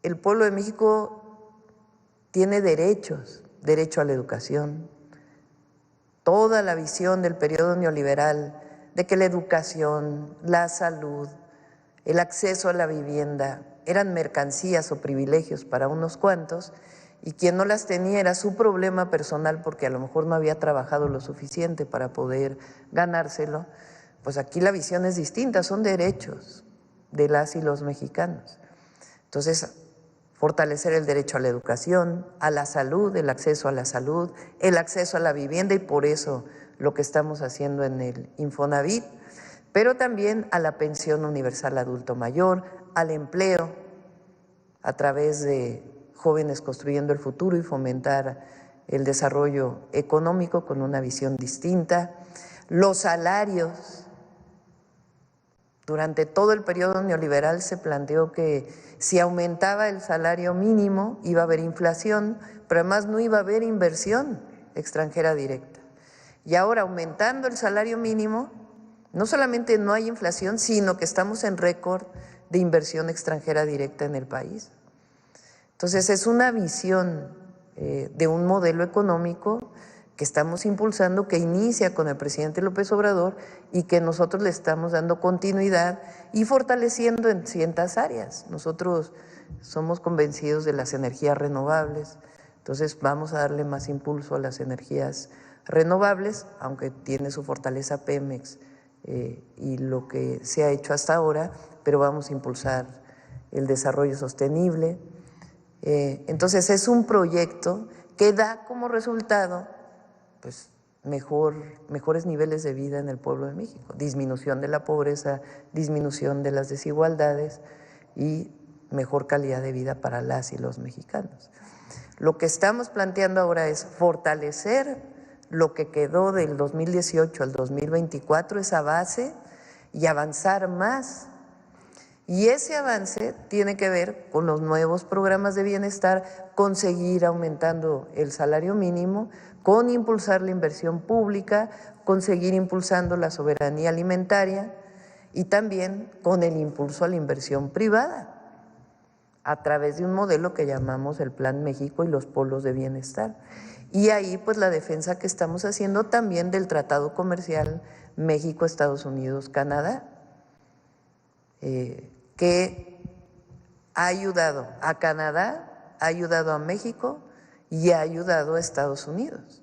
el pueblo de México tiene derechos, derecho a la educación, toda la visión del periodo neoliberal de que la educación, la salud, el acceso a la vivienda eran mercancías o privilegios para unos cuantos y quien no las tenía era su problema personal porque a lo mejor no había trabajado lo suficiente para poder ganárselo. Pues aquí la visión es distinta, son derechos de las y los mexicanos. Entonces, fortalecer el derecho a la educación, a la salud, el acceso a la salud, el acceso a la vivienda y por eso lo que estamos haciendo en el Infonavit, pero también a la pensión universal adulto mayor, al empleo a través de Jóvenes Construyendo el Futuro y fomentar el desarrollo económico con una visión distinta, los salarios. Durante todo el periodo neoliberal se planteó que si aumentaba el salario mínimo iba a haber inflación, pero además no iba a haber inversión extranjera directa. Y ahora aumentando el salario mínimo, no solamente no hay inflación, sino que estamos en récord de inversión extranjera directa en el país. Entonces es una visión de un modelo económico que estamos impulsando, que inicia con el presidente López Obrador y que nosotros le estamos dando continuidad y fortaleciendo en ciertas áreas. Nosotros somos convencidos de las energías renovables, entonces vamos a darle más impulso a las energías renovables, aunque tiene su fortaleza Pemex y lo que se ha hecho hasta ahora, pero vamos a impulsar el desarrollo sostenible. Entonces es un proyecto que da como resultado pues mejores niveles de vida en el pueblo de México, disminución de la pobreza, disminución de las desigualdades y mejor calidad de vida para las y los mexicanos. Lo que estamos planteando ahora es fortalecer lo que quedó del 2018 al 2024, esa base, y avanzar más. Y ese avance tiene que ver con los nuevos programas de bienestar, con seguir aumentando el salario mínimo, con impulsar la inversión pública, con seguir impulsando la soberanía alimentaria y también con el impulso a la inversión privada a través de un modelo que llamamos el Plan México y los polos de bienestar. Y ahí pues la defensa que estamos haciendo también del Tratado Comercial México, Estados Unidos, Canadá, que ha ayudado a Canadá, ha ayudado a México y ha ayudado a Estados Unidos.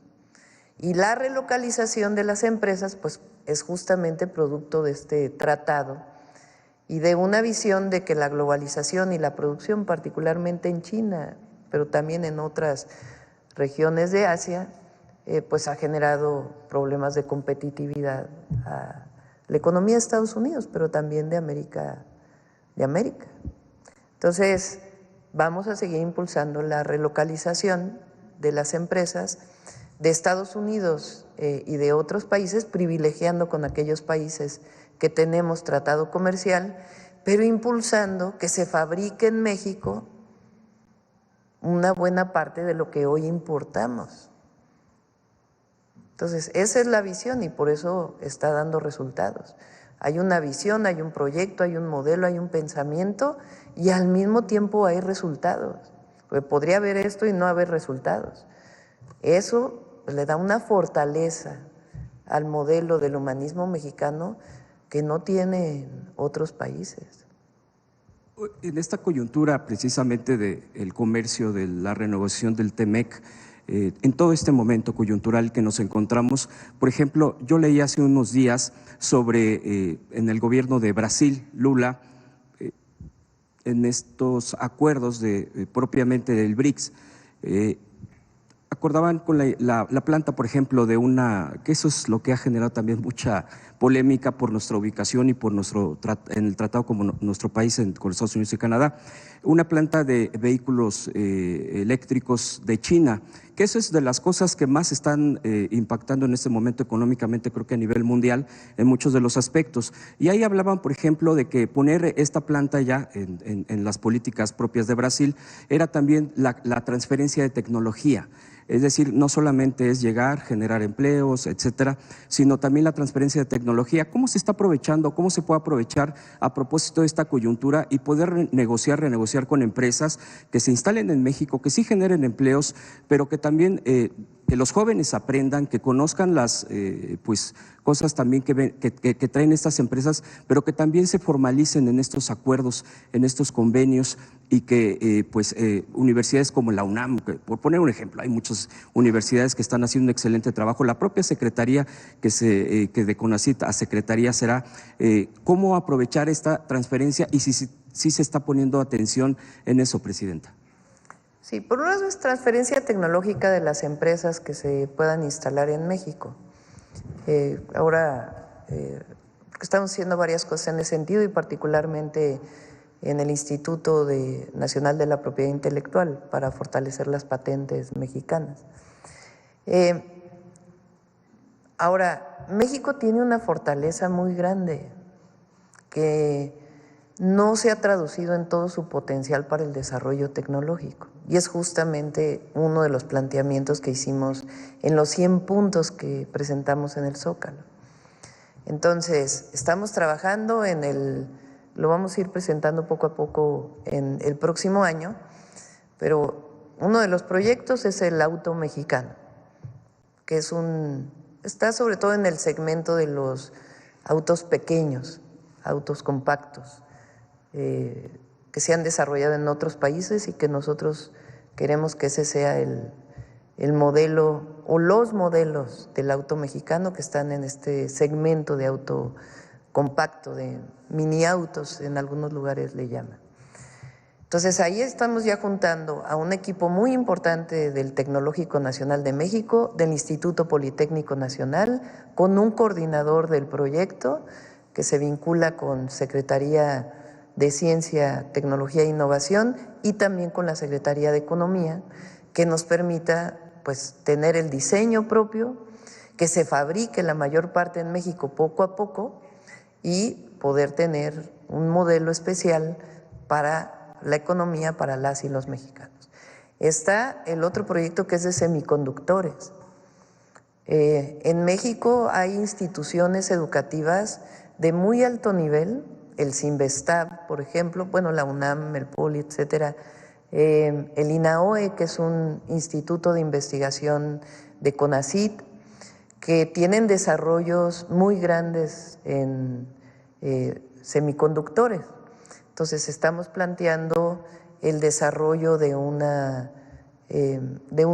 Y la relocalización de las empresas pues es justamente producto de este tratado y de una visión de que la globalización y la producción, particularmente en China, pero también en otras regiones de Asia, pues ha generado problemas de competitividad a la economía de Estados Unidos, pero también de América. Entonces, vamos a seguir impulsando la relocalización de las empresas de Estados Unidos y de otros países, privilegiando con aquellos países que tenemos tratado comercial, pero impulsando que se fabrique en México una buena parte de lo que hoy importamos. Entonces, esa es la visión y por eso está dando resultados. Hay una visión, hay un proyecto, hay un modelo, hay un pensamiento y al mismo tiempo hay resultados. Porque podría haber esto y no haber resultados. Eso le da una fortaleza al modelo del humanismo mexicano que no tienen otros países. En esta coyuntura precisamente del comercio, de la renovación del TEMEC, en todo este momento coyuntural que nos encontramos, por ejemplo, yo leí hace unos días sobre en el gobierno de Brasil, Lula, en estos acuerdos propiamente del BRICS, acordaban con la planta, por ejemplo, que eso es lo que ha generado también mucha polémica por nuestra ubicación y por en el tratado como nuestro país con Estados Unidos y Canadá, una planta de vehículos eléctricos de China, que eso es de las cosas que más están impactando en este momento económicamente, creo que a nivel mundial, en muchos de los aspectos. Y ahí hablaban, por ejemplo, de que poner esta planta ya en las políticas propias de Brasil era también la transferencia de tecnología. Es decir, no solamente es llegar, generar empleos, etcétera, sino también la transferencia de tecnología. ¿Cómo se está aprovechando? ¿Cómo se puede aprovechar a propósito de esta coyuntura y poder renegociar con empresas que se instalen en México, que sí generen empleos, pero que también que los jóvenes aprendan, que conozcan las pues cosas también que traen estas empresas, pero que también se formalicen en estos acuerdos, en estos convenios y que universidades como la UNAM, por poner un ejemplo, hay muchas universidades que están haciendo un excelente trabajo. La propia secretaría que de CONACYT a secretaría será cómo aprovechar esta transferencia y si se está poniendo atención en eso, Presidenta. Sí, por un lado es transferencia tecnológica de las empresas que se puedan instalar en México. Ahora estamos haciendo varias cosas en ese sentido y particularmente en el Instituto Nacional de la Propiedad Intelectual para fortalecer las patentes mexicanas. Ahora, México tiene una fortaleza muy grande que no se ha traducido en todo su potencial para el desarrollo tecnológico. Y es justamente uno de los planteamientos que hicimos en los 100 puntos que presentamos en el Zócalo. Entonces, estamos trabajando lo vamos a ir presentando poco a poco en el próximo año, pero uno de los proyectos es el auto mexicano, que está sobre todo en el segmento de los autos pequeños, autos compactos, que se han desarrollado en otros países y que nosotros queremos que ese sea el modelo o los modelos del auto mexicano que están en este segmento de auto compacto, de mini autos, en algunos lugares le llaman. Entonces ahí estamos ya juntando a un equipo muy importante del Tecnológico Nacional de México, del Instituto Politécnico Nacional, con un coordinador del proyecto que se vincula con Secretaría de Ciencia, Tecnología e Innovación y también con la Secretaría de Economía, que nos permita pues tener el diseño propio, que se fabrique la mayor parte en México poco a poco y poder tener un modelo especial para la economía para las y los mexicanos. Está el otro proyecto que es de semiconductores. En México hay instituciones educativas de muy alto nivel, el CINVESTAB, por ejemplo, bueno, la UNAM, el POLI, etcétera, el INAOE, que es un instituto de investigación de CONACYT, que tienen desarrollos muy grandes en semiconductores. Entonces estamos planteando el desarrollo de un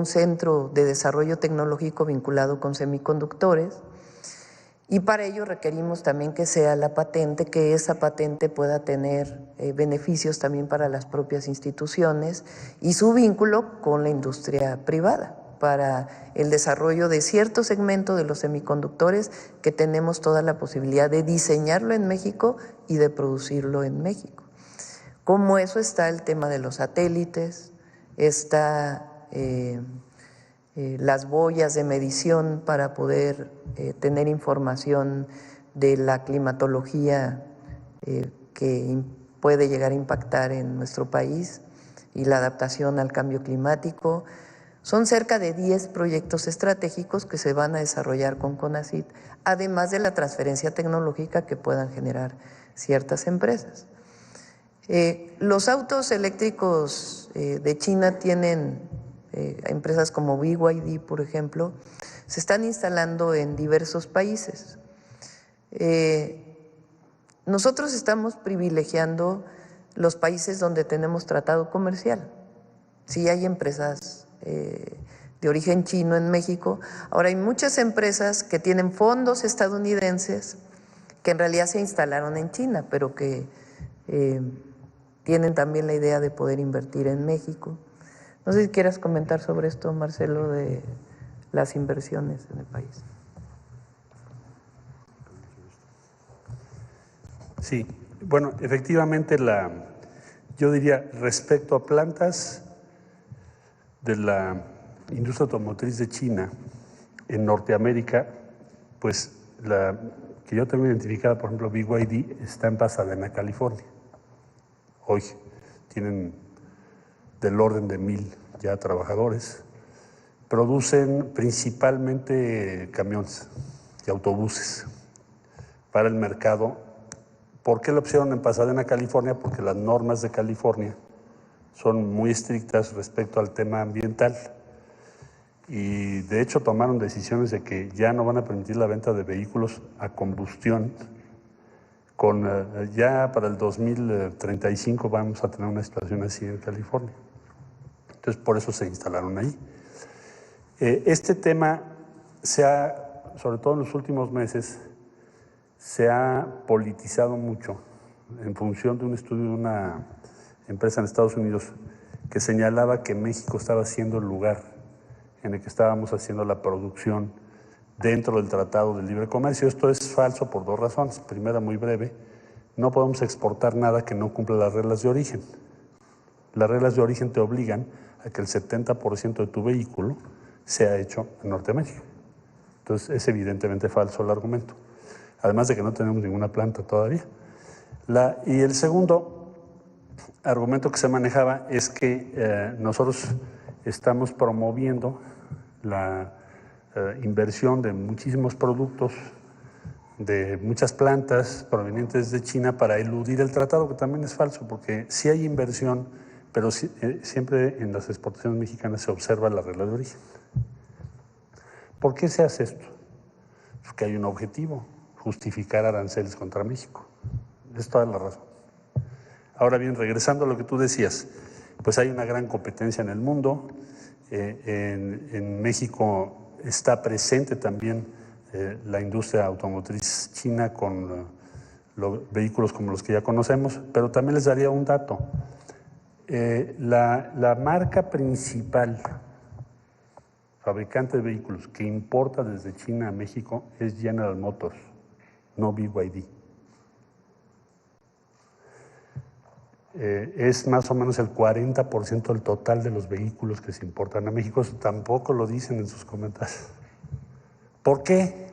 centro de desarrollo tecnológico vinculado con semiconductores y para ello requerimos también que sea la patente, que esa patente pueda tener beneficios también para las propias instituciones y su vínculo con la industria privada para el desarrollo de cierto segmento de los semiconductores que tenemos toda la posibilidad de diseñarlo en México y de producirlo en México. Como eso está el tema de los satélites, está las boyas de medición para poder tener información de la climatología que puede llegar a impactar en nuestro país y la adaptación al cambio climático. Son cerca de 10 proyectos estratégicos que se van a desarrollar con CONACYT, además de la transferencia tecnológica que puedan generar ciertas empresas. Los autos eléctricos de China tienen empresas como BYD, por ejemplo, se están instalando en diversos países. Nosotros estamos privilegiando los países donde tenemos tratado comercial. Sí hay empresas de origen chino en México. Ahora hay muchas empresas que tienen fondos estadounidenses que en realidad se instalaron en China, pero que tienen también la idea de poder invertir en México. No sé si quieras comentar sobre esto, Marcelo, de las inversiones en el país. Sí, bueno, efectivamente yo diría respecto a plantas de la industria automotriz de China en Norteamérica, pues la que yo tengo identificada, por ejemplo, BYD está en Pasadena, California. Hoy tienen del orden de 1,000 ya trabajadores. Producen principalmente camiones y autobuses para el mercado. ¿Por qué lo opción en Pasadena, California? Porque las normas de California son muy estrictas respecto al tema ambiental y de hecho tomaron decisiones de que ya no van a permitir la venta de vehículos a combustión. Ya para el 2035 vamos a tener una situación así en California. Entonces por eso se instalaron ahí. Este tema sobre todo en los últimos meses, se ha politizado mucho en función de un estudio de una empresa en Estados Unidos que señalaba que México estaba siendo el lugar en el que estábamos haciendo la producción dentro del Tratado de Libre Comercio. Esto es falso por dos razones. Primera, muy breve, no podemos exportar nada que no cumpla las reglas de origen. Las reglas de origen te obligan a que el 70% de tu vehículo sea hecho en Norteamérica. Entonces es evidentemente falso el argumento. Además de que no tenemos ninguna planta todavía. Y el segundo argumento que se manejaba es que nosotros estamos promoviendo la inversión de muchísimos productos, de muchas plantas provenientes de China para eludir el tratado, que también es falso, porque sí hay inversión, pero siempre en las exportaciones mexicanas se observa la regla de origen. ¿Por qué se hace esto? Porque hay un objetivo, justificar aranceles contra México. Es toda la razón. Ahora bien, regresando a lo que tú decías, pues hay una gran competencia en el mundo. En México está presente también la industria automotriz china con los vehículos como los que ya conocemos, pero también les daría un dato. La marca principal fabricante de vehículos que importa desde China a México es General Motors, no BYD. Es más o menos el 40% del total de los vehículos que se importan a México. Eso tampoco lo dicen en sus comentarios. ¿Por qué?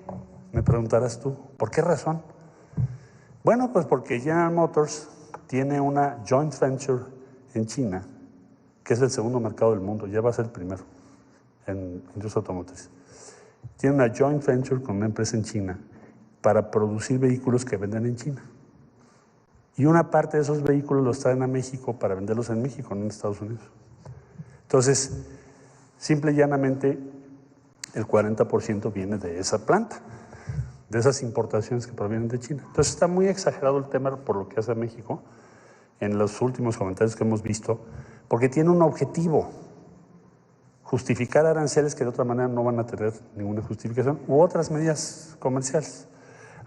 Me preguntarás tú. ¿Por qué razón? Bueno, pues porque General Motors tiene una joint venture en China, que es el segundo mercado del mundo, ya va a ser el primero en industria automotriz. Tiene una joint venture con una empresa en China para producir vehículos que venden en China. Y una parte de esos vehículos los traen a México para venderlos en México, no en Estados Unidos. Entonces, simple y llanamente, el 40% viene de esa planta, de esas importaciones que provienen de China. Entonces, está muy exagerado el tema por lo que hace México en los últimos comentarios que hemos visto, porque tiene un objetivo: justificar aranceles que de otra manera no van a tener ninguna justificación, u otras medidas comerciales.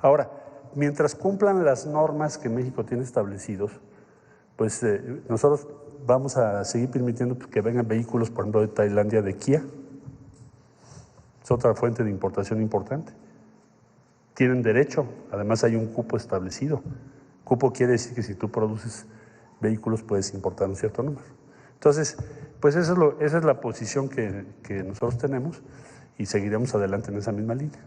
Ahora, mientras cumplan las normas que México tiene establecidos, pues nosotros vamos a seguir permitiendo que vengan vehículos, por ejemplo, de Tailandia, de Kia. Es otra fuente de importación importante. Tienen derecho, además hay un cupo establecido. Cupo quiere decir que si tú produces vehículos puedes importar un cierto número. Entonces, pues esa es la posición que nosotros tenemos y seguiremos adelante en esa misma línea.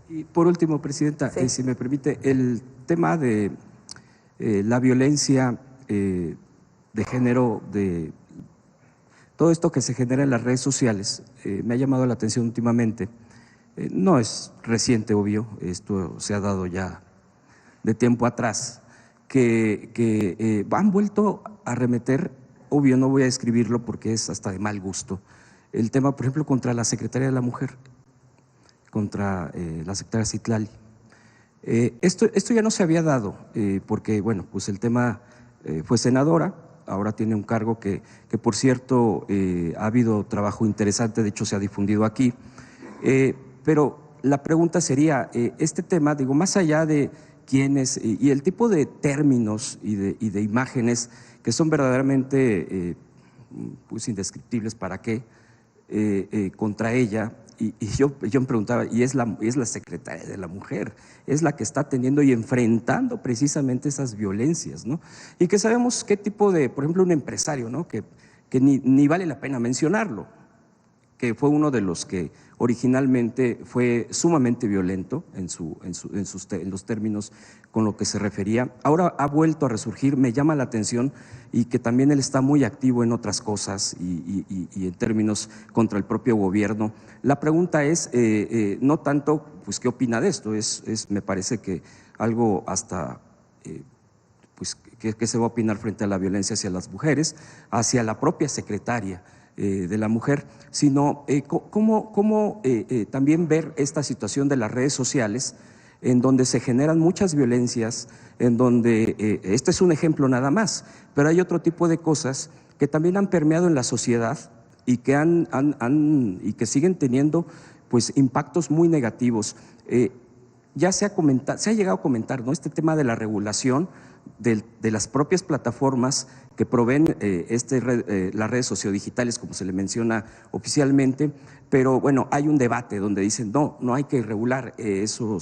Y por último, Presidenta, Sí. si me permite, el tema de la violencia de género, de todo esto que se genera en las redes sociales, me ha llamado la atención últimamente. No es reciente, obvio, esto se ha dado ya de tiempo atrás, que han vuelto a remeter, obvio, no voy a describirlo porque es hasta de mal gusto, el tema, por ejemplo, contra la Secretaría de la Mujer, contra la secretaria Citlali. Esto ya no se había dado, porque, bueno, pues el tema fue senadora, ahora tiene un cargo que por cierto, ha habido trabajo interesante, de hecho se ha difundido aquí, pero la pregunta sería, este tema, digo, más allá de quiénes y el tipo de términos y de imágenes que son verdaderamente pues indescriptibles para qué, contra ella, y yo me preguntaba, y es la secretaria de la Mujer, es la que está teniendo y enfrentando precisamente esas violencias, ¿no? Y que sabemos qué tipo de, por ejemplo, un empresario, ¿no? Que ni vale la pena mencionarlo, que fue uno de los que originalmente fue sumamente violento en los términos con lo que se refería. Ahora ha vuelto a resurgir, me llama la atención, y que también él está muy activo en otras cosas y en términos contra el propio gobierno. La pregunta es, no tanto, pues, ¿qué opina de esto? Me parece que algo hasta, pues, ¿qué se va a opinar frente a la violencia hacia las mujeres, hacia la propia secretaria de la Mujer, sino cómo también ver esta situación de las redes sociales, en donde se generan muchas violencias, en donde, este es un ejemplo nada más, pero hay otro tipo de cosas que también han permeado en la sociedad y que y que siguen teniendo, pues, impactos muy negativos. Ya se ha llegado a comentar, ¿no?, este tema de la regulación de las propias plataformas que proveen las redes sociodigitales, como se le menciona oficialmente, pero bueno, hay un debate donde dicen no hay que regular eso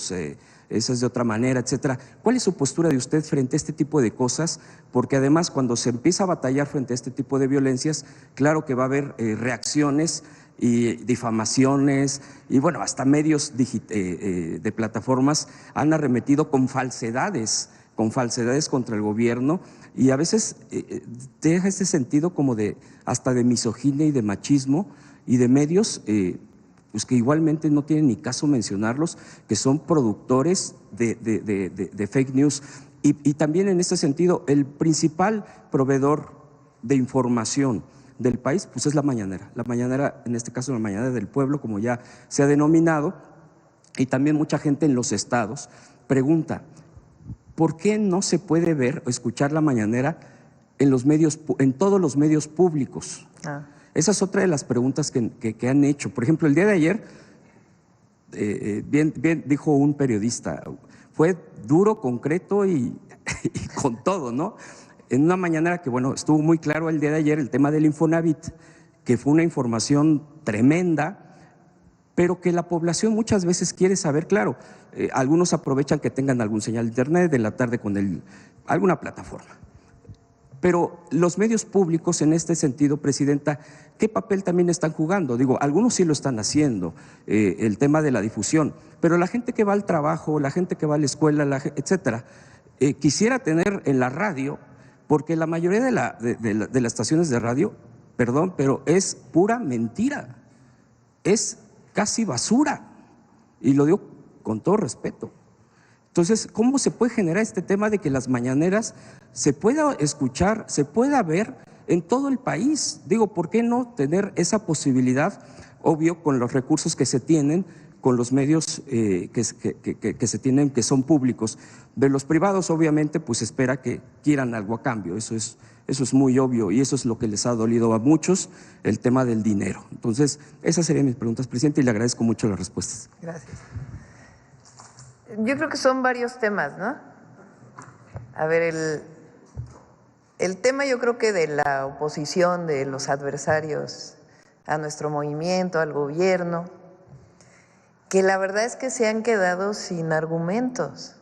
es de otra manera, etcétera. ¿Cuál es su postura de usted frente a este tipo de cosas? Porque además, cuando se empieza a batallar frente a este tipo de violencias, claro que va a haber reacciones y difamaciones, y bueno, hasta medios de plataformas han arremetido con falsedades contra el gobierno, y a veces deja ese sentido como hasta de misoginia y de machismo, y de medios pues que igualmente no tienen ni caso mencionarlos, que son productores de fake news. Y también en este sentido, el principal proveedor de información del país, pues es la mañanera, en este caso la mañanera del pueblo, como ya se ha denominado, y también mucha gente en los estados pregunta, ¿por qué no se puede ver o escuchar la mañanera en todos los medios públicos? Esa es otra de las preguntas que han hecho. Por ejemplo, el día de ayer, bien dijo un periodista, fue duro, concreto y con todo, ¿no? En una mañanera que, bueno, estuvo muy claro el día de ayer el tema del Infonavit, que fue una información tremenda, pero que la población muchas veces quiere saber, claro, algunos aprovechan que tengan algún señal de internet, de la tarde con alguna plataforma. Pero los medios públicos en este sentido, Presidenta, ¿qué papel también están jugando? Digo, algunos sí lo están haciendo, el tema de la difusión, pero la gente que va al trabajo, la gente que va a la escuela, etcétera, quisiera tener en la radio, porque la mayoría de las estaciones de radio, perdón, pero es pura mentira, es casi basura, y lo digo con todo respeto. Entonces, ¿cómo se puede generar este tema de que las mañaneras se pueda escuchar, se pueda ver en todo el país? Digo, ¿por qué no tener esa posibilidad? Obvio, con los recursos que se tienen, con los medios que se tienen, que son públicos. De los privados, obviamente, pues espera que quieran algo a cambio, eso es muy obvio, y eso es lo que les ha dolido a muchos, el tema del dinero. Entonces, esas serían mis preguntas, Presidente, y le agradezco mucho las respuestas. Gracias. Yo creo que son varios temas, ¿no? A ver, el tema yo creo que de la oposición, de los adversarios a nuestro movimiento, al gobierno, que la verdad es que se han quedado sin argumentos.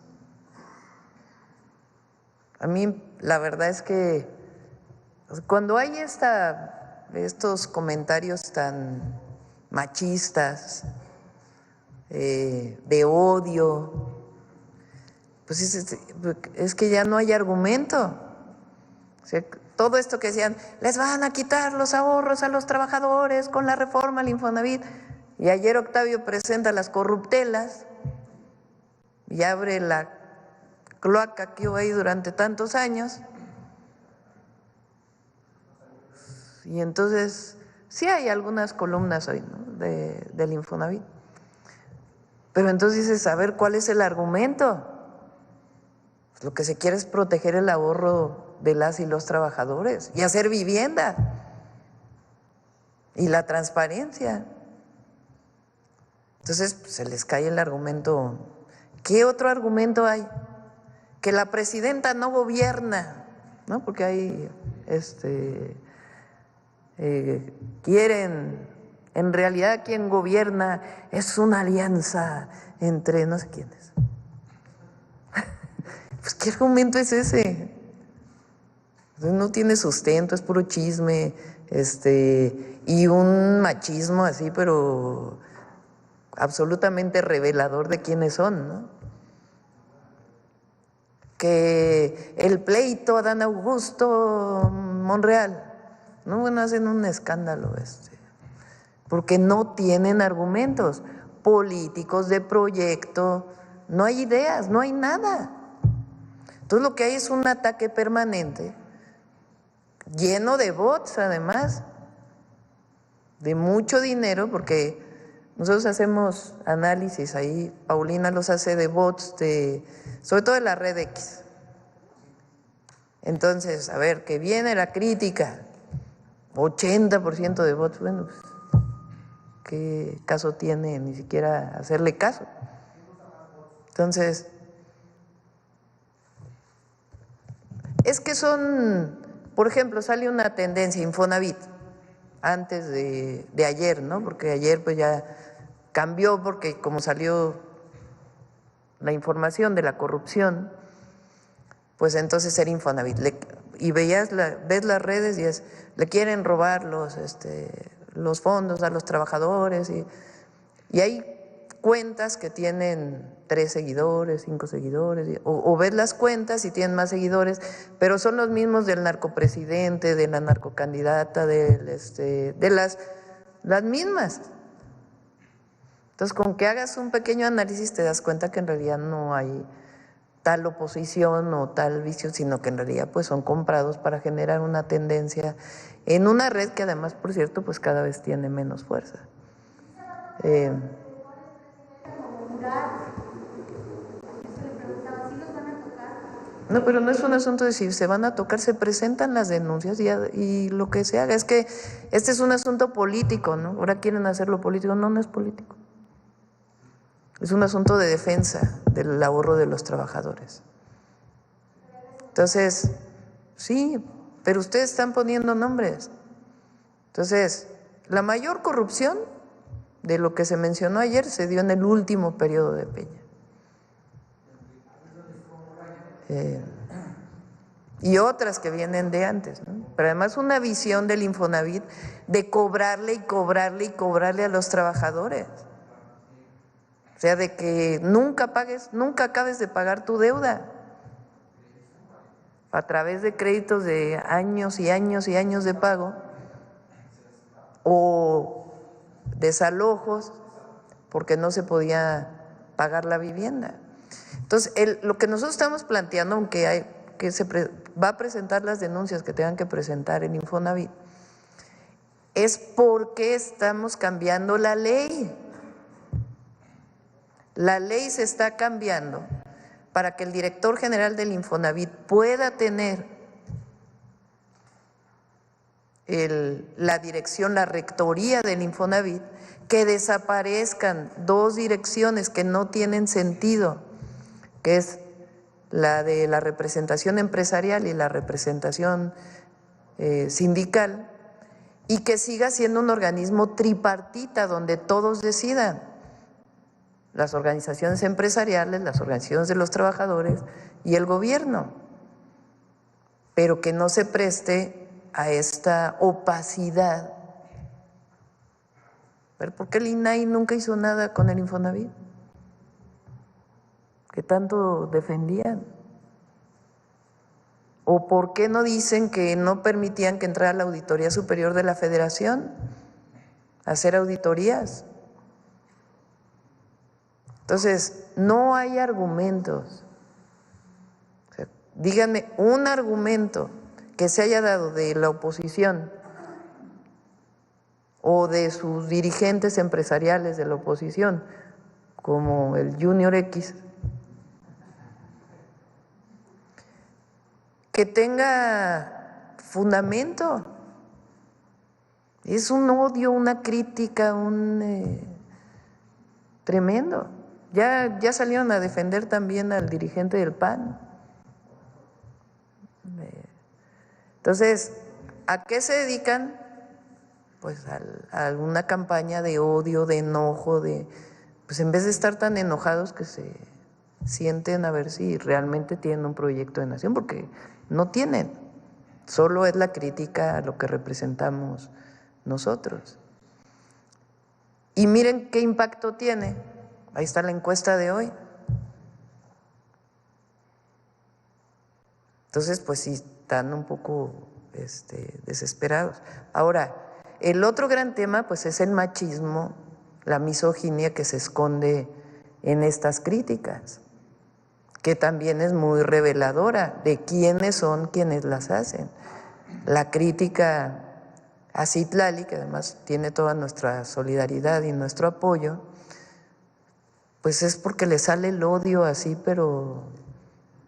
A mí la verdad es que cuando hay estos comentarios tan machistas, de odio, pues es que ya no hay argumento. O sea, todo esto que decían, les van a quitar los ahorros a los trabajadores con la reforma al Infonavit, y ayer Octavio presenta las corruptelas y abre la cloaca que hubo ahí durante tantos años, y entonces sí hay algunas columnas hoy, ¿no? del Infonavit. Pero entonces dices, a ver, ¿cuál es el argumento? Pues lo que se quiere es proteger el ahorro de las y los trabajadores y hacer vivienda y la transparencia. Entonces pues, se les cae el argumento. ¿Qué otro argumento hay? Que la presidenta no gobierna, ¿no? Porque hay, quieren… En realidad quien gobierna es una alianza entre no sé quiénes. Pues ¿qué argumento es ese? No tiene sustento, es puro chisme, y un machismo así, pero absolutamente revelador de quiénes son, ¿no? Que el pleito Adán Augusto Monreal, no, bueno, hacen un escándalo porque no tienen argumentos políticos de proyecto, no hay ideas, no hay nada. Entonces lo que hay es un ataque permanente, lleno de bots además, de mucho dinero, porque nosotros hacemos análisis ahí, Paulina los hace de bots, sobre todo de la red X. Entonces, a ver, que viene la crítica, 80% de bots, bueno, pues, ¿qué caso tiene ni siquiera hacerle caso? Entonces, es que son, por ejemplo, sale una tendencia, Infonavit, antes de ayer, ¿no? Porque ayer pues ya cambió, porque como salió la información de la corrupción, pues entonces era Infonavit. Y ves las redes y le quieren robar los fondos a los trabajadores, y hay cuentas que tienen 3 seguidores, 5 seguidores, o ves las cuentas y tienen más seguidores, pero son los mismos del narcopresidente, de la narcocandidata, de las mismas. Entonces, con que hagas un pequeño análisis te das cuenta que en realidad no hay tal oposición o tal vicio, sino que en realidad pues son comprados para generar una tendencia en una red que además, por cierto, pues cada vez tiene menos fuerza. No, pero no es un asunto de si se van a tocar, se presentan las denuncias y lo que se haga. Es que este es un asunto político, ¿no? Ahora quieren hacerlo político. No, no es político. Es un asunto de defensa del ahorro de los trabajadores. Entonces, sí, pero ustedes están poniendo nombres. Entonces, la mayor corrupción de lo que se mencionó ayer se dio en el último periodo de Peña. Y otras que vienen de antes, ¿no? Pero además una visión del Infonavit de cobrarle y cobrarle y cobrarle a los trabajadores. O sea, de que nunca pagues, nunca acabes de pagar tu deuda a través de créditos de años y años y años de pago o desalojos porque no se podía pagar la vivienda. Entonces, lo que nosotros estamos planteando, aunque va a presentar las denuncias que tengan que presentar el Infonavit, es porque estamos cambiando la ley. La ley se está cambiando para que el director general del Infonavit pueda tener la dirección, la rectoría del Infonavit, que desaparezcan dos direcciones que no tienen sentido, que es la de la representación empresarial y la representación sindical, y que siga siendo un organismo tripartita donde todos decidan, las organizaciones empresariales, las organizaciones de los trabajadores y el gobierno, pero que no se preste a esta opacidad. ¿Por qué el INAI nunca hizo nada con el Infonavit? Que tanto defendían. ¿O por qué no dicen que no permitían que entrara la Auditoría Superior de la Federación a hacer auditorías? Entonces, no hay argumentos. O sea, díganme un argumento que se haya dado de la oposición o de sus dirigentes empresariales de la oposición, como el Junior X, que tenga fundamento. Es un odio, una crítica, tremendo. Ya salieron a defender también al dirigente del PAN. Entonces, ¿a qué se dedican? Pues a una campaña de odio, de enojo, pues en vez de estar tan enojados, que se sienten a ver si realmente tienen un proyecto de nación, porque no tienen, solo es la crítica a lo que representamos nosotros. Y miren qué impacto tiene. Ahí está la encuesta de hoy. Entonces, pues sí, están un poco desesperados. Ahora, el otro gran tema, pues es el machismo, la misoginia que se esconde en estas críticas, que también es muy reveladora de quiénes son quienes las hacen. La crítica a Citlali, que además tiene toda nuestra solidaridad y nuestro apoyo, pues es porque le sale el odio así,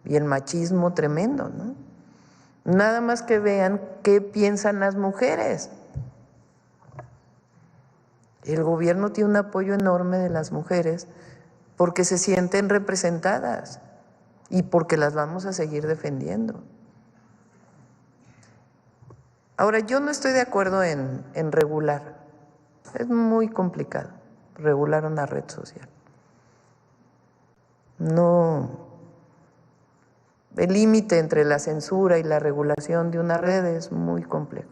y el machismo tremendo, ¿no? Nada más que vean qué piensan las mujeres. El gobierno tiene un apoyo enorme de las mujeres porque se sienten representadas y porque las vamos a seguir defendiendo. Ahora, yo no estoy de acuerdo en regular. Es muy complicado regular una red social. No, el límite entre la censura y la regulación de una red es muy complejo.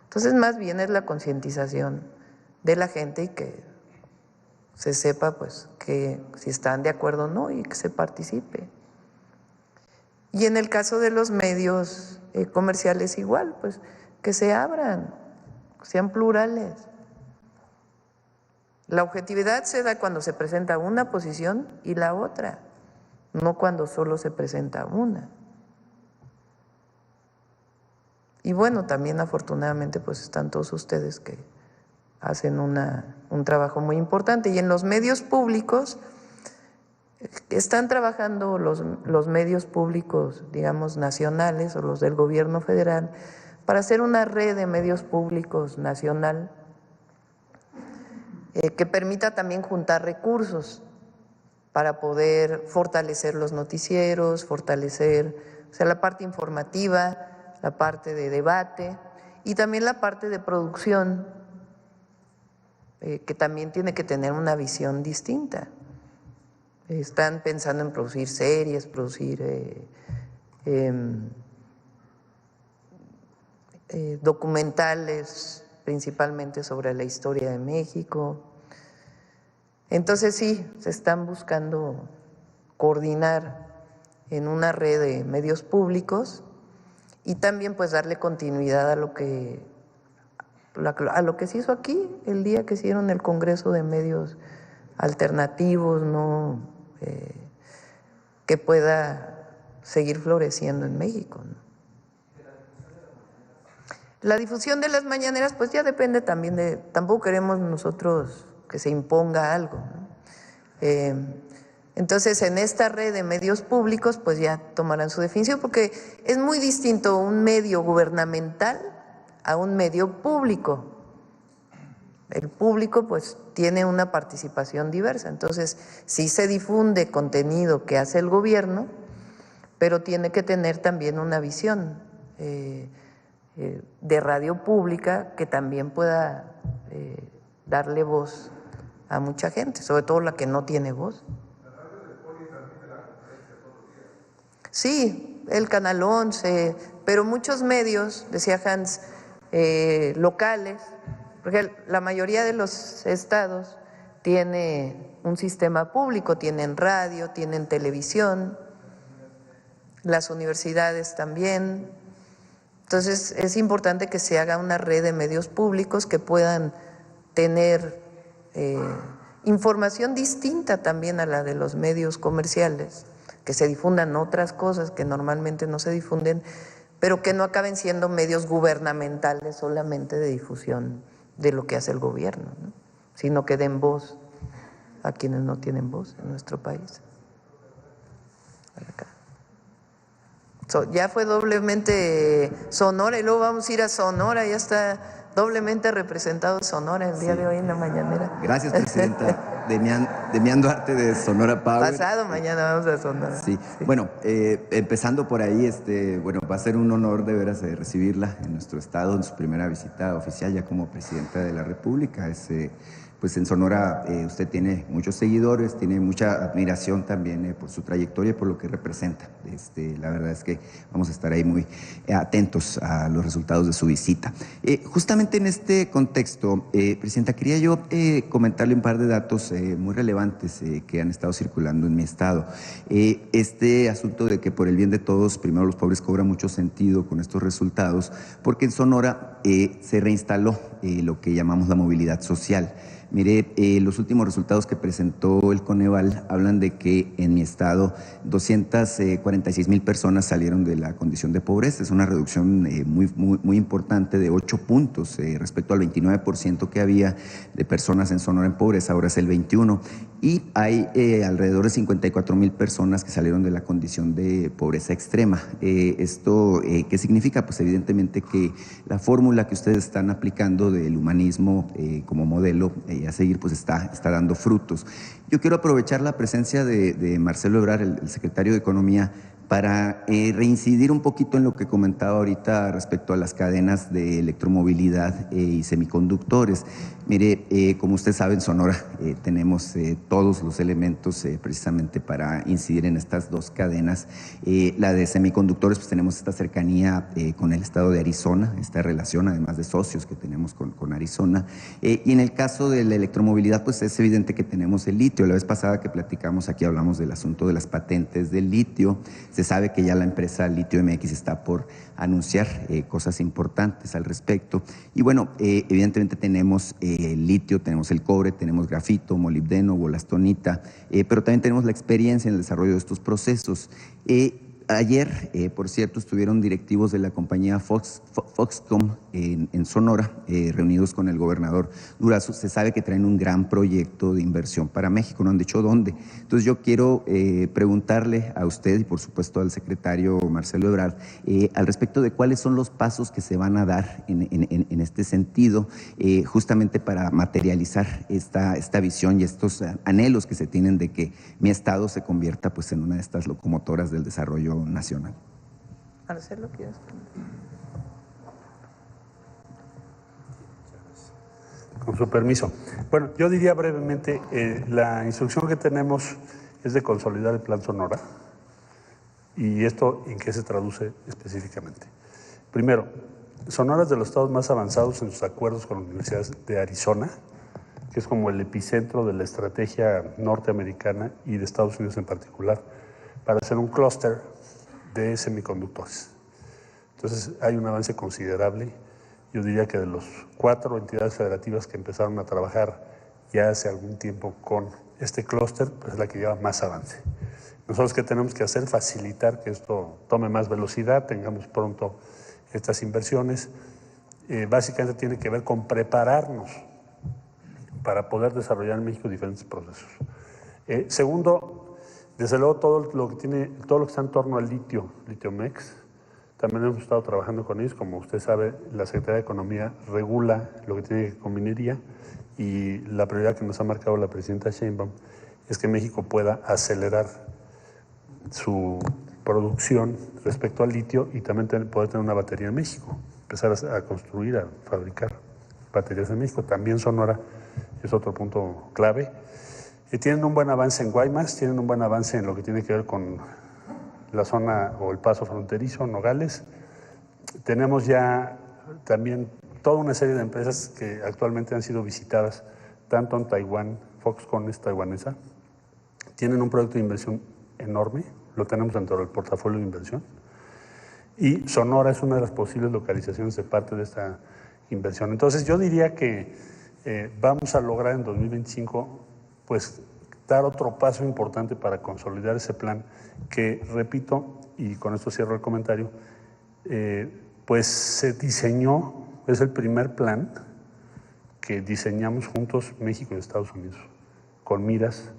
Entonces, más bien es la concientización de la gente y que se sepa, pues, que si están de acuerdo o no y que se participe. Y en el caso de los medios comerciales igual, pues, que se abran, sean plurales. La objetividad se da cuando se presenta una posición y la otra. no cuando solo se presenta una. Y bueno, también afortunadamente pues están todos ustedes que hacen un trabajo muy importante. Y en los medios públicos, están trabajando los medios públicos, digamos, nacionales o los del gobierno federal, para hacer una red de medios públicos nacional que permita también juntar recursos para poder fortalecer los noticieros, fortalecer, o sea, la parte informativa, la parte de debate y también la parte de producción, que también tiene que tener una visión distinta. Están pensando en producir series, producir documentales, principalmente sobre la historia de México. Entonces sí, se están buscando coordinar en una red de medios públicos y también pues darle continuidad a lo que se hizo aquí el día que hicieron el Congreso de Medios Alternativos, ¿no? Que pueda seguir floreciendo en México, ¿no? La difusión de las mañaneras pues ya depende también de, tampoco queremos nosotros que se imponga algo, ¿no? Entonces en esta red de medios públicos pues ya tomarán su definición, porque es muy distinto un medio gubernamental a un medio público. El público pues tiene una participación diversa, entonces sí se difunde contenido que hace el gobierno, pero tiene que tener también una visión de radio pública que también pueda darle voz a mucha gente, sobre todo la que no tiene voz. Sí, el Canal 11, pero muchos medios, decía Hans, locales, porque la mayoría de los estados tiene un sistema público, tienen radio, tienen televisión, las universidades también. Entonces es importante que se haga una red de medios públicos que puedan tener información distinta también a la de los medios comerciales, que se difundan otras cosas que normalmente no se difunden, pero que no acaben siendo medios gubernamentales solamente de difusión de lo que hace el gobierno, ¿no? Sino que den voz a quienes no tienen voz en nuestro país. Ya fue doblemente Sonora y luego vamos a ir a Sonora, ya está doblemente representado Sonora el día de hoy en la mañanera. Gracias, presidenta. Demián Duarte de Sonora Power. Pasado mañana vamos a Sonora. Sí. Bueno, empezando por ahí, bueno, va a ser un honor de veras recibirla en nuestro estado en su primera visita oficial ya como presidenta de la República. Pues en Sonora usted tiene muchos seguidores, tiene mucha admiración también por su trayectoria y por lo que representa. La verdad es que vamos a estar ahí muy atentos a los resultados de su visita. Justamente en este contexto, presidenta, quería yo comentarle un par de datos muy relevantes que han estado circulando en mi estado. Este asunto de que por el bien de todos, primero los pobres, cobra mucho sentido con estos resultados, porque en Sonora se reinstaló lo que llamamos la movilidad social. Mire, los últimos resultados que presentó el Coneval hablan de que en mi estado 246,000 personas salieron de la condición de pobreza. Es una reducción muy importante de 8 puntos respecto al 29% que había de personas en Sonora en pobreza, ahora es el 21%. Y hay alrededor de 54,000 personas que salieron de la condición de pobreza extrema. ¿Esto qué significa? Pues evidentemente que la fórmula que ustedes están aplicando del humanismo como modelo a seguir pues está dando frutos. Yo quiero aprovechar la presencia de Marcelo Ebrard, el secretario de Economía, para reincidir un poquito en lo que comentaba ahorita respecto a las cadenas de electromovilidad y semiconductores. Mire, como usted sabe, en Sonora tenemos todos los elementos precisamente para incidir en estas dos cadenas. La de semiconductores, pues tenemos esta cercanía con el estado de Arizona, esta relación además de socios que tenemos con Arizona. Y en el caso de la electromovilidad, pues es evidente que tenemos el litio. La vez pasada que platicamos aquí hablamos del asunto de las patentes del litio. Se sabe que ya la empresa Litio MX está por anunciar cosas importantes al respecto. Y bueno, evidentemente tenemos litio, tenemos el cobre, tenemos grafito, molibdeno, bolastonita, pero también tenemos la experiencia en el desarrollo de estos procesos. Ayer, por cierto, estuvieron directivos de la compañía Foxconn en Sonora, reunidos con el gobernador Durazo. Se sabe que traen un gran proyecto de inversión para México, no han dicho dónde. Entonces yo quiero preguntarle a usted y por supuesto al secretario Marcelo Ebrard al respecto de cuáles son los pasos que se van a dar en este sentido, justamente para materializar esta visión y estos anhelos que se tienen de que mi estado se convierta pues en una de estas locomotoras del desarrollo nacional. Marcelo, ¿quieres? Con su permiso. Bueno, yo diría brevemente, la instrucción que tenemos es de consolidar el Plan Sonora. ¿Y esto en qué se traduce específicamente? Primero, Sonora es de los estados más avanzados en sus acuerdos con la Universidad de Arizona, que es como el epicentro de la estrategia norteamericana y de Estados Unidos en particular, para hacer un clúster de semiconductores. Entonces hay un avance considerable. Yo diría que de los 4 entidades federativas que empezaron a trabajar ya hace algún tiempo con este clúster, pues es la que lleva más avance. Nosotros, ¿qué tenemos que hacer? Facilitar que esto tome más velocidad, tengamos pronto estas inversiones. Básicamente tiene que ver con prepararnos para poder desarrollar en México diferentes procesos. Segundo, desde luego todo lo que está en torno al litio, Litio-Mex, también hemos estado trabajando con ellos. Como usted sabe, la Secretaría de Economía regula lo que tiene que ver con minería y la prioridad que nos ha marcado la presidenta Sheinbaum es que México pueda acelerar su producción respecto al litio y también poder tener una batería en México, empezar a construir, a fabricar baterías en México. También Sonora es otro punto clave. Tienen un buen avance en Guaymas, tienen un buen avance en lo que tiene que ver con la zona o el paso fronterizo, Nogales. Tenemos ya también toda una serie de empresas que actualmente han sido visitadas, tanto en Taiwán, Foxconn es taiwanesa, tienen un proyecto de inversión enorme, lo tenemos dentro del portafolio de inversión, y Sonora es una de las posibles localizaciones de parte de esta inversión. Entonces yo diría que vamos a lograr en 2025 pues dar otro paso importante para consolidar ese plan que, repito, y con esto cierro el comentario, pues se diseñó, es el primer plan que diseñamos juntos México y Estados Unidos, con miras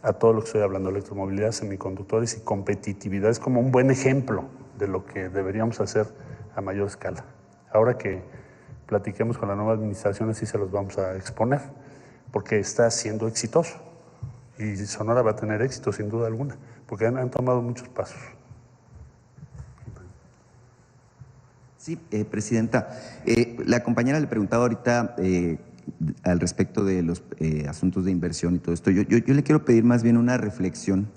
a todo lo que estoy hablando, electromovilidad, semiconductores y competitividad. Es como un buen ejemplo de lo que deberíamos hacer a mayor escala. Ahora que platiquemos con la nueva administración, así se los vamos a exponer, porque está siendo exitoso y Sonora va a tener éxito sin duda alguna, porque han tomado muchos pasos. Sí, presidenta, la compañera le preguntaba ahorita al respecto de los asuntos de inversión y todo esto. Yo le quiero pedir más bien una reflexión.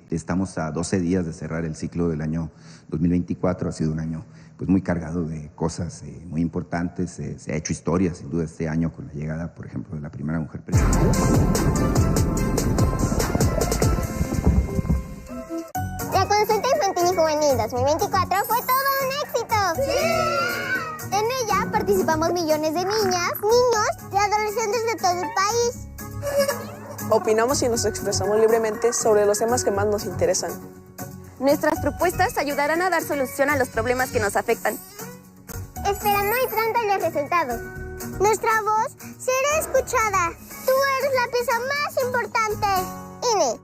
Estamos a 12 días de cerrar el ciclo del año 2024, ha sido un año pues muy cargado de cosas muy importantes. Se ha hecho historia, sin duda, este año con la llegada, por ejemplo, de la primera mujer presidenta. La consulta infantil y juvenil 2024 fue todo un éxito. ¡Sí! En ella participamos millones de niñas, niños y adolescentes de todo el país. Opinamos y nos expresamos libremente sobre los temas que más nos interesan. Nuestras propuestas ayudarán a dar solución a los problemas que nos afectan. Esperamos muy pronto los resultados. Nuestra voz será escuchada. Tú eres la pieza más importante. INE.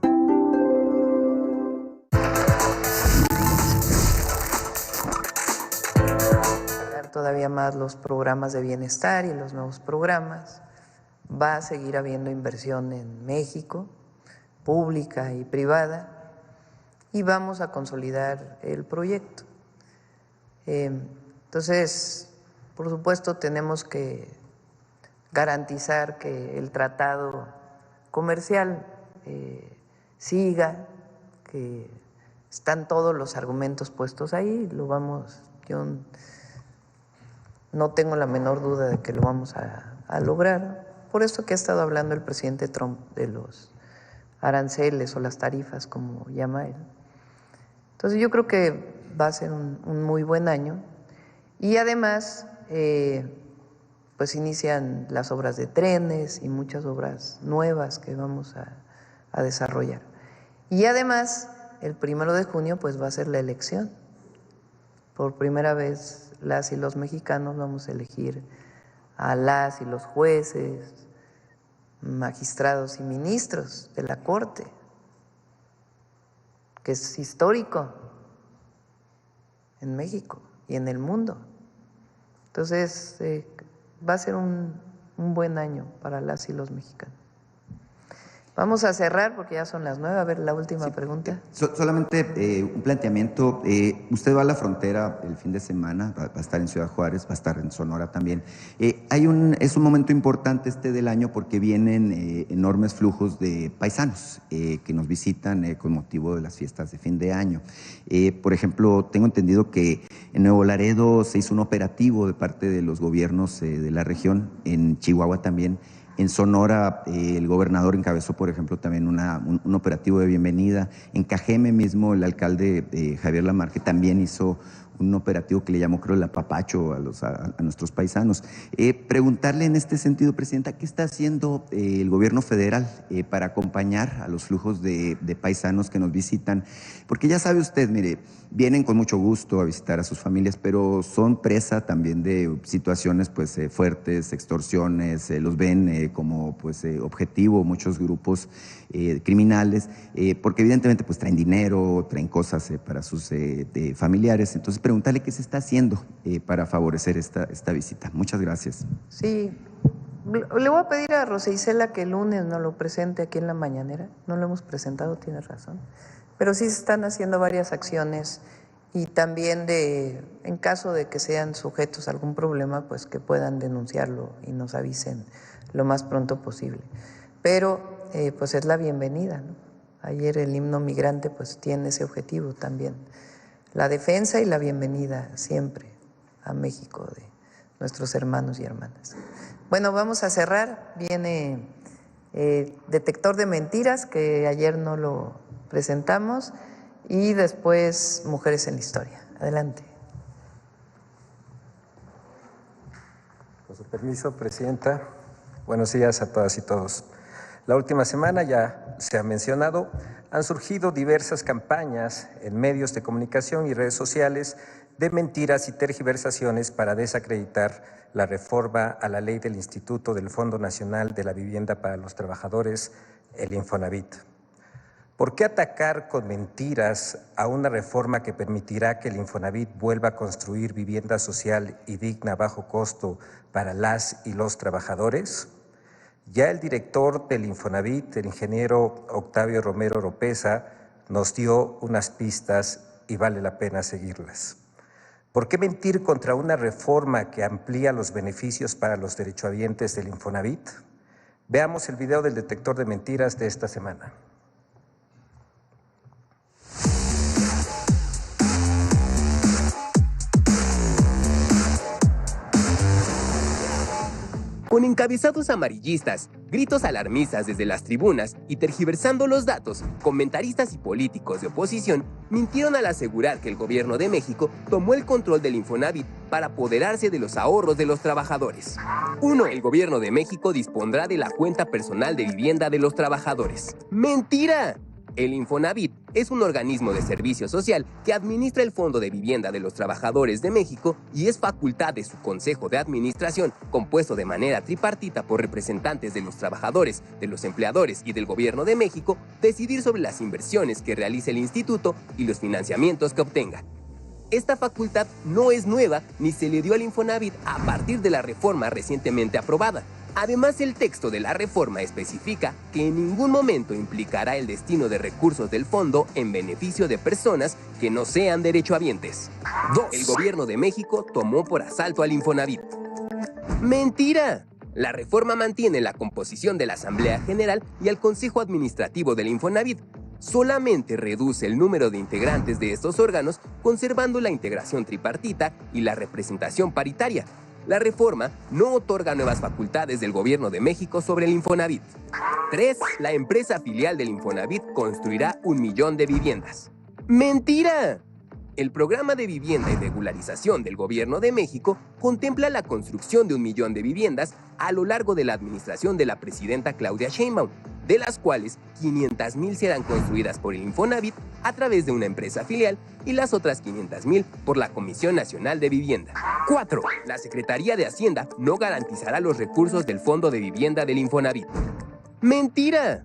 Todavía más los programas de bienestar y los nuevos programas. Va a seguir habiendo inversión en México, pública y privada, y vamos a consolidar el proyecto. Entonces, por supuesto, tenemos que garantizar que el tratado comercial siga, que están todos los argumentos puestos ahí, yo no tengo la menor duda de que lo vamos a lograr. Por eso que ha estado hablando el presidente Trump de los aranceles o las tarifas, como llama él. Entonces yo creo que va a ser un muy buen año y además pues inician las obras de trenes y muchas obras nuevas que vamos a desarrollar. Y además el 1 de junio pues va a ser la elección. Por primera vez las y los mexicanos vamos a elegir a las y los jueces, magistrados y ministros de la Corte, que es histórico en México y en el mundo. Entonces, va a ser un buen año para las y los mexicanos. Vamos a cerrar porque ya son las 9. A ver, la última pregunta. Solamente un planteamiento. Usted va a la frontera el fin de semana, va a estar en Ciudad Juárez, va a estar en Sonora también. Es un momento importante del año porque vienen enormes flujos de paisanos que nos visitan con motivo de las fiestas de fin de año. Por ejemplo, tengo entendido que en Nuevo Laredo se hizo un operativo de parte de los gobiernos de la región, en Chihuahua también. En Sonora, el gobernador encabezó, por ejemplo, también un operativo de bienvenida. En Cajeme mismo, el alcalde Javier Lamarque también hizo un operativo que le llamó, creo, el apapacho a nuestros paisanos. Preguntarle en este sentido, Presidenta, ¿qué está haciendo el gobierno federal para acompañar a los flujos de paisanos que nos visitan? Porque ya sabe usted, mire, vienen con mucho gusto a visitar a sus familias, pero son presa también de situaciones pues fuertes, extorsiones, los ven como pues objetivo muchos grupos criminales, porque evidentemente pues traen dinero, traen cosas para sus familiares. Entonces preguntarle qué se está haciendo para favorecer esta visita. Muchas gracias. Sí, le voy a pedir a Rosa Isela que el lunes nos lo presente aquí en la mañanera. No lo hemos presentado, tiene razón. Pero sí se están haciendo varias acciones y también en caso de que sean sujetos a algún problema, pues que puedan denunciarlo y nos avisen lo más pronto posible. Pero pues es la bienvenida, ¿no? Ayer el himno migrante pues tiene ese objetivo también, la defensa y la bienvenida siempre a México de nuestros hermanos y hermanas. Bueno, vamos a cerrar. Viene detector de mentiras, que ayer no lo presentamos, y después Mujeres en la Historia. Adelante. Con su permiso, Presidenta. Buenos días a todas y todos. La última semana, ya se ha mencionado, han surgido diversas campañas en medios de comunicación y redes sociales de mentiras y tergiversaciones para desacreditar la reforma a la ley del Instituto del Fondo Nacional de la Vivienda para los Trabajadores, el Infonavit. ¿Por qué atacar con mentiras a una reforma que permitirá que el Infonavit vuelva a construir vivienda social y digna a bajo costo para las y los trabajadores? Ya el director del Infonavit, el ingeniero Octavio Romero Oropeza, nos dio unas pistas y vale la pena seguirlas. ¿Por qué mentir contra una reforma que amplía los beneficios para los derechohabientes del Infonavit? Veamos el video del detector de mentiras de esta semana. Con encabezados amarillistas, gritos alarmistas desde las tribunas y tergiversando los datos, comentaristas y políticos de oposición mintieron al asegurar que el gobierno de México tomó el control del Infonavit para apoderarse de los ahorros de los trabajadores. 1. El gobierno de México dispondrá de la cuenta personal de vivienda de los trabajadores. ¡Mentira! El Infonavit es un organismo de servicio social que administra el Fondo de Vivienda de los Trabajadores de México y es facultad de su Consejo de Administración, compuesto de manera tripartita por representantes de los trabajadores, de los empleadores y del Gobierno de México, decidir sobre las inversiones que realice el instituto y los financiamientos que obtenga. Esta facultad no es nueva ni se le dio al Infonavit a partir de la reforma recientemente aprobada. Además, el texto de la reforma especifica que en ningún momento implicará el destino de recursos del fondo en beneficio de personas que no sean derechohabientes. 2. El gobierno de México tomó por asalto al Infonavit. ¡Mentira! La reforma mantiene la composición de la Asamblea General y el Consejo Administrativo del Infonavit. Solamente reduce el número de integrantes de estos órganos, conservando la integración tripartita y la representación paritaria. La reforma no otorga nuevas facultades del Gobierno de México sobre el Infonavit. 3. La empresa filial del Infonavit construirá 1 millón de viviendas. ¡Mentira! El programa de vivienda y regularización del Gobierno de México contempla la construcción de 1 millón de viviendas a lo largo de la administración de la presidenta Claudia Sheinbaum, de las cuales 500,000 serán construidas por el Infonavit a través de una empresa filial y las otras 500,000 por la Comisión Nacional de Vivienda. 4. La Secretaría de Hacienda no garantizará los recursos del Fondo de Vivienda del Infonavit. ¡Mentira!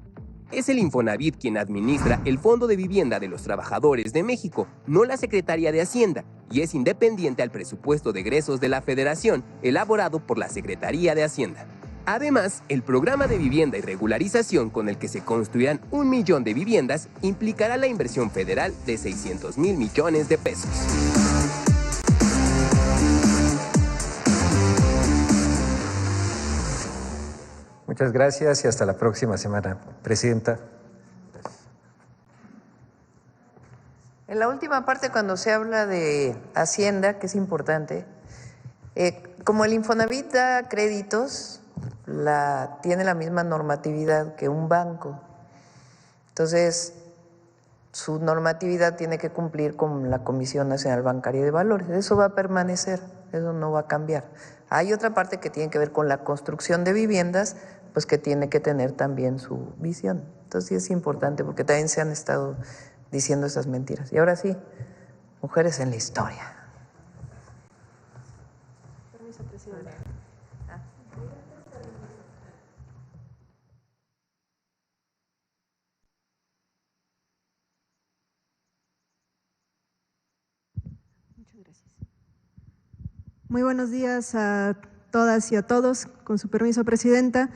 Es el Infonavit quien administra el Fondo de Vivienda de los Trabajadores de México, no la Secretaría de Hacienda, y es independiente al presupuesto de egresos de la Federación, elaborado por la Secretaría de Hacienda. Además, el programa de vivienda y regularización con el que se construirán 1 millón de viviendas implicará la inversión federal de 600,000 millones de pesos. Muchas gracias y hasta la próxima semana, Presidenta. En la última parte, cuando se habla de Hacienda, que es importante, como el Infonavit da créditos, tiene la misma normatividad que un banco. Entonces, su normatividad tiene que cumplir con la Comisión Nacional Bancaria de Valores. Eso va a permanecer, eso no va a cambiar. Hay otra parte que tiene que ver con la construcción de viviendas, pues que tiene que tener también su visión. Entonces sí es importante porque también se han estado diciendo esas mentiras. Y ahora sí, mujeres en la historia. Permiso, presidente. Muchas gracias. Muy buenos días a todas y a todos. Con su permiso, Presidenta.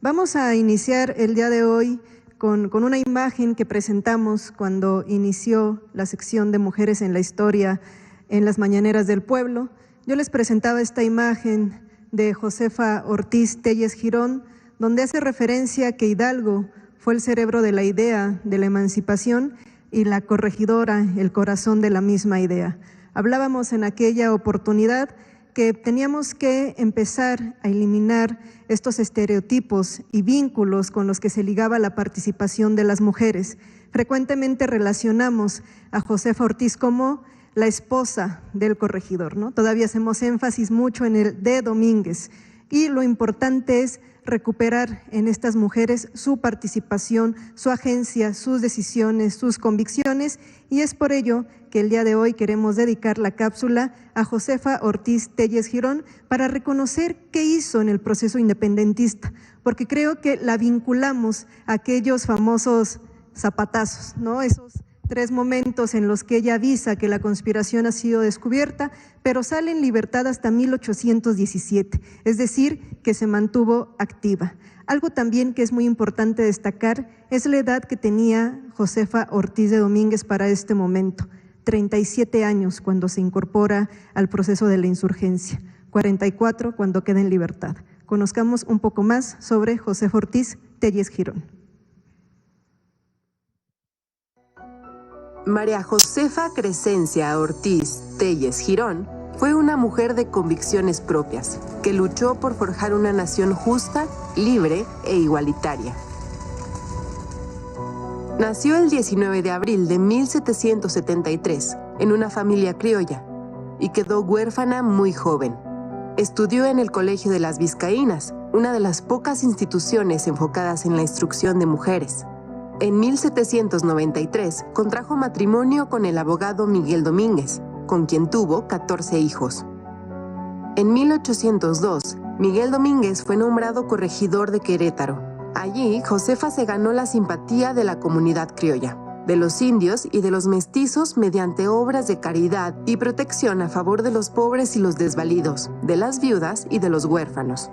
Vamos a iniciar el día de hoy con una imagen que presentamos cuando inició la sección de Mujeres en la Historia en las Mañaneras del Pueblo. Yo les presentaba esta imagen de Josefa Ortiz Telles Girón, donde hace referencia que Hidalgo fue el cerebro de la idea de la emancipación y la corregidora, el corazón de la misma idea. Hablábamos en aquella oportunidad que teníamos que empezar a eliminar estos estereotipos y vínculos con los que se ligaba la participación de las mujeres. Frecuentemente relacionamos a Josefa Ortiz como la esposa del corregidor, ¿no? Todavía hacemos énfasis mucho en el de Domínguez, y lo importante es recuperar en estas mujeres su participación, su agencia, sus decisiones, sus convicciones, y es por ello que el día de hoy queremos dedicar la cápsula a Josefa Ortiz Telles Girón para reconocer qué hizo en el proceso independentista, porque creo que la vinculamos a aquellos famosos zapatazos, ¿no? Esos 3 momentos en los que ella avisa que la conspiración ha sido descubierta, pero sale en libertad hasta 1817, es decir, que se mantuvo activa. Algo también que es muy importante destacar es la edad que tenía Josefa Ortiz de Domínguez para este momento, 37 años cuando se incorpora al proceso de la insurgencia, 44 cuando queda en libertad. Conozcamos un poco más sobre Josefa Ortiz Telles Girón. María Josefa Crescencia Ortiz Telles Girón fue una mujer de convicciones propias, que luchó por forjar una nación justa, libre e igualitaria. Nació el 19 de abril de 1773 en una familia criolla y quedó huérfana muy joven. Estudió en el Colegio de las Vizcaínas, una de las pocas instituciones enfocadas en la instrucción de mujeres. En 1793 contrajo matrimonio con el abogado Miguel Domínguez, con quien tuvo 14 hijos. En 1802, Miguel Domínguez fue nombrado corregidor de Querétaro. Allí, Josefa se ganó la simpatía de la comunidad criolla, de los indios y de los mestizos mediante obras de caridad y protección a favor de los pobres y los desvalidos, de las viudas y de los huérfanos.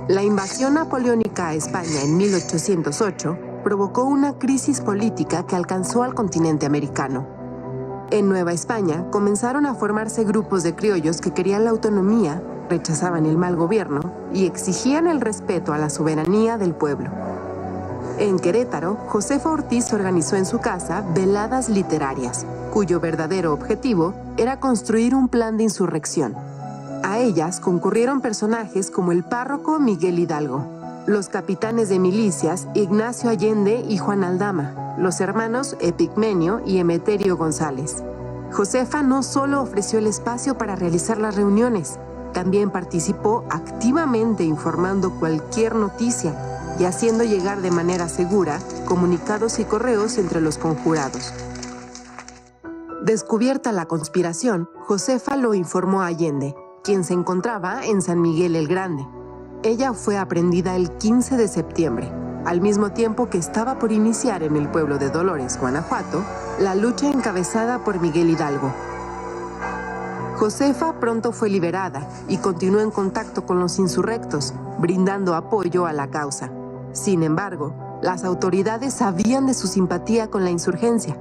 La invasión napoleónica a España en 1808 provocó una crisis política que alcanzó al continente americano. En Nueva España comenzaron a formarse grupos de criollos que querían la autonomía, rechazaban el mal gobierno y exigían el respeto a la soberanía del pueblo. En Querétaro, Josefa Ortiz organizó en su casa veladas literarias, cuyo verdadero objetivo era construir un plan de insurrección. A ellas concurrieron personajes como el párroco Miguel Hidalgo, los capitanes de milicias Ignacio Allende y Juan Aldama, los hermanos Epigmenio y Emeterio González. Josefa no solo ofreció el espacio para realizar las reuniones, también participó activamente informando cualquier noticia y haciendo llegar de manera segura comunicados y correos entre los conjurados. Descubierta la conspiración, Josefa lo informó a Allende, quien se encontraba en San Miguel el Grande. Ella fue aprehendida el 15 de septiembre, al mismo tiempo que estaba por iniciar en el pueblo de Dolores, Guanajuato, la lucha encabezada por Miguel Hidalgo. Josefa pronto fue liberada y continuó en contacto con los insurrectos, brindando apoyo a la causa. Sin embargo, las autoridades sabían de su simpatía con la insurgencia,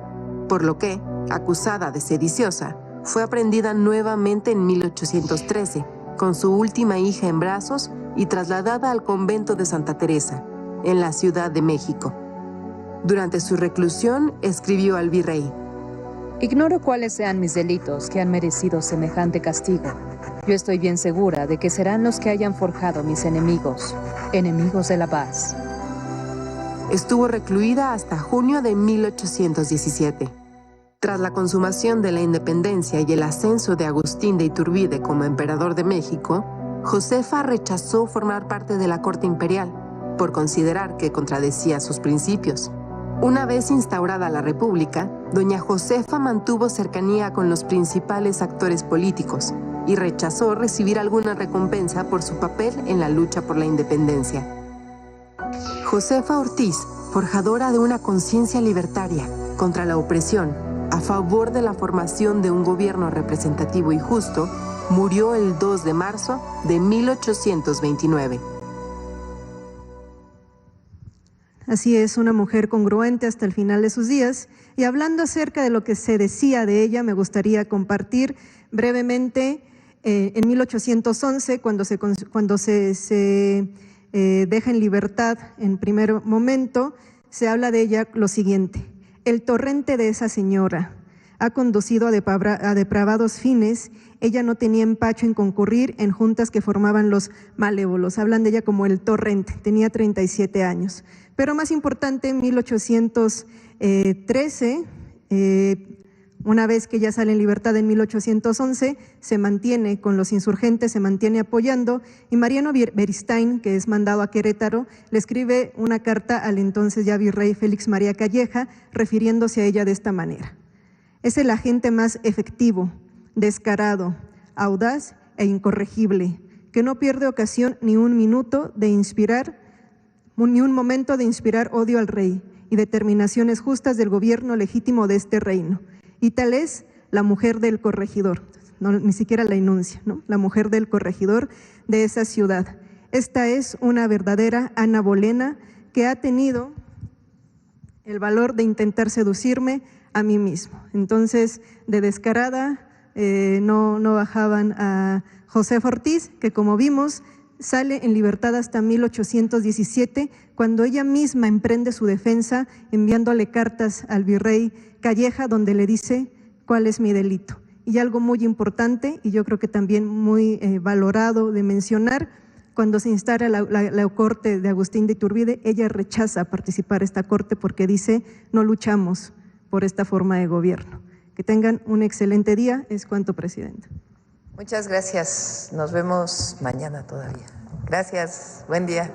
por lo que, acusada de sediciosa, fue aprehendida nuevamente en 1813, con su última hija en brazos y trasladada al convento de Santa Teresa, en la Ciudad de México. Durante su reclusión, escribió al virrey: Ignoro cuáles sean mis delitos que han merecido semejante castigo. Yo estoy bien segura de que serán los que hayan forjado mis enemigos, enemigos de la paz. Estuvo recluida hasta junio de 1817. Tras la consumación de la independencia y el ascenso de Agustín de Iturbide como emperador de México, Josefa rechazó formar parte de la corte imperial, por considerar que contradecía sus principios. Una vez instaurada la República, doña Josefa mantuvo cercanía con los principales actores políticos y rechazó recibir alguna recompensa por su papel en la lucha por la independencia. Josefa Ortiz, forjadora de una conciencia libertaria contra la opresión, a favor de la formación de un gobierno representativo y justo, murió el 2 de marzo de 1829. Así es, una mujer congruente hasta el final de sus días. Y hablando acerca de lo que se decía de ella, me gustaría compartir brevemente en 1811, cuando se deja en libertad en primer momento, se habla de ella lo siguiente: el torrente de esa señora ha conducido a depravados fines. Ella no tenía empacho en concurrir en juntas que formaban los malévolos. Hablan de ella como el torrente, tenía 37 años. Pero más importante, en 1813, una vez que ella sale en libertad en 1811, se mantiene con los insurgentes, se mantiene apoyando, y Mariano Beristain, que es mandado a Querétaro, le escribe una carta al entonces ya virrey Félix María Calleja, refiriéndose a ella de esta manera: es el agente más efectivo, descarado, audaz e incorregible, que no pierde ocasión ni un momento de inspirar odio al rey y determinaciones justas del gobierno legítimo de este reino. Y tal es la mujer del corregidor, no, ni siquiera la enuncia, ¿no? La mujer del corregidor de esa ciudad. Esta es una verdadera Ana Bolena que ha tenido el valor de intentar seducirme a mí mismo. Entonces, de descarada, no bajaban a Josefa Ortiz, que como vimos, sale en libertad hasta 1817, cuando ella misma emprende su defensa, enviándole cartas al virrey Calleja, donde le dice cuál es mi delito. Y algo muy importante, y yo creo que también muy valorado de mencionar, cuando se instala la corte de Agustín de Iturbide, ella rechaza participar en esta corte porque dice: no luchamos por esta forma de gobierno. Que tengan un excelente día. Es cuanto, Presidenta. Muchas gracias. Nos vemos mañana todavía. Gracias. Buen día.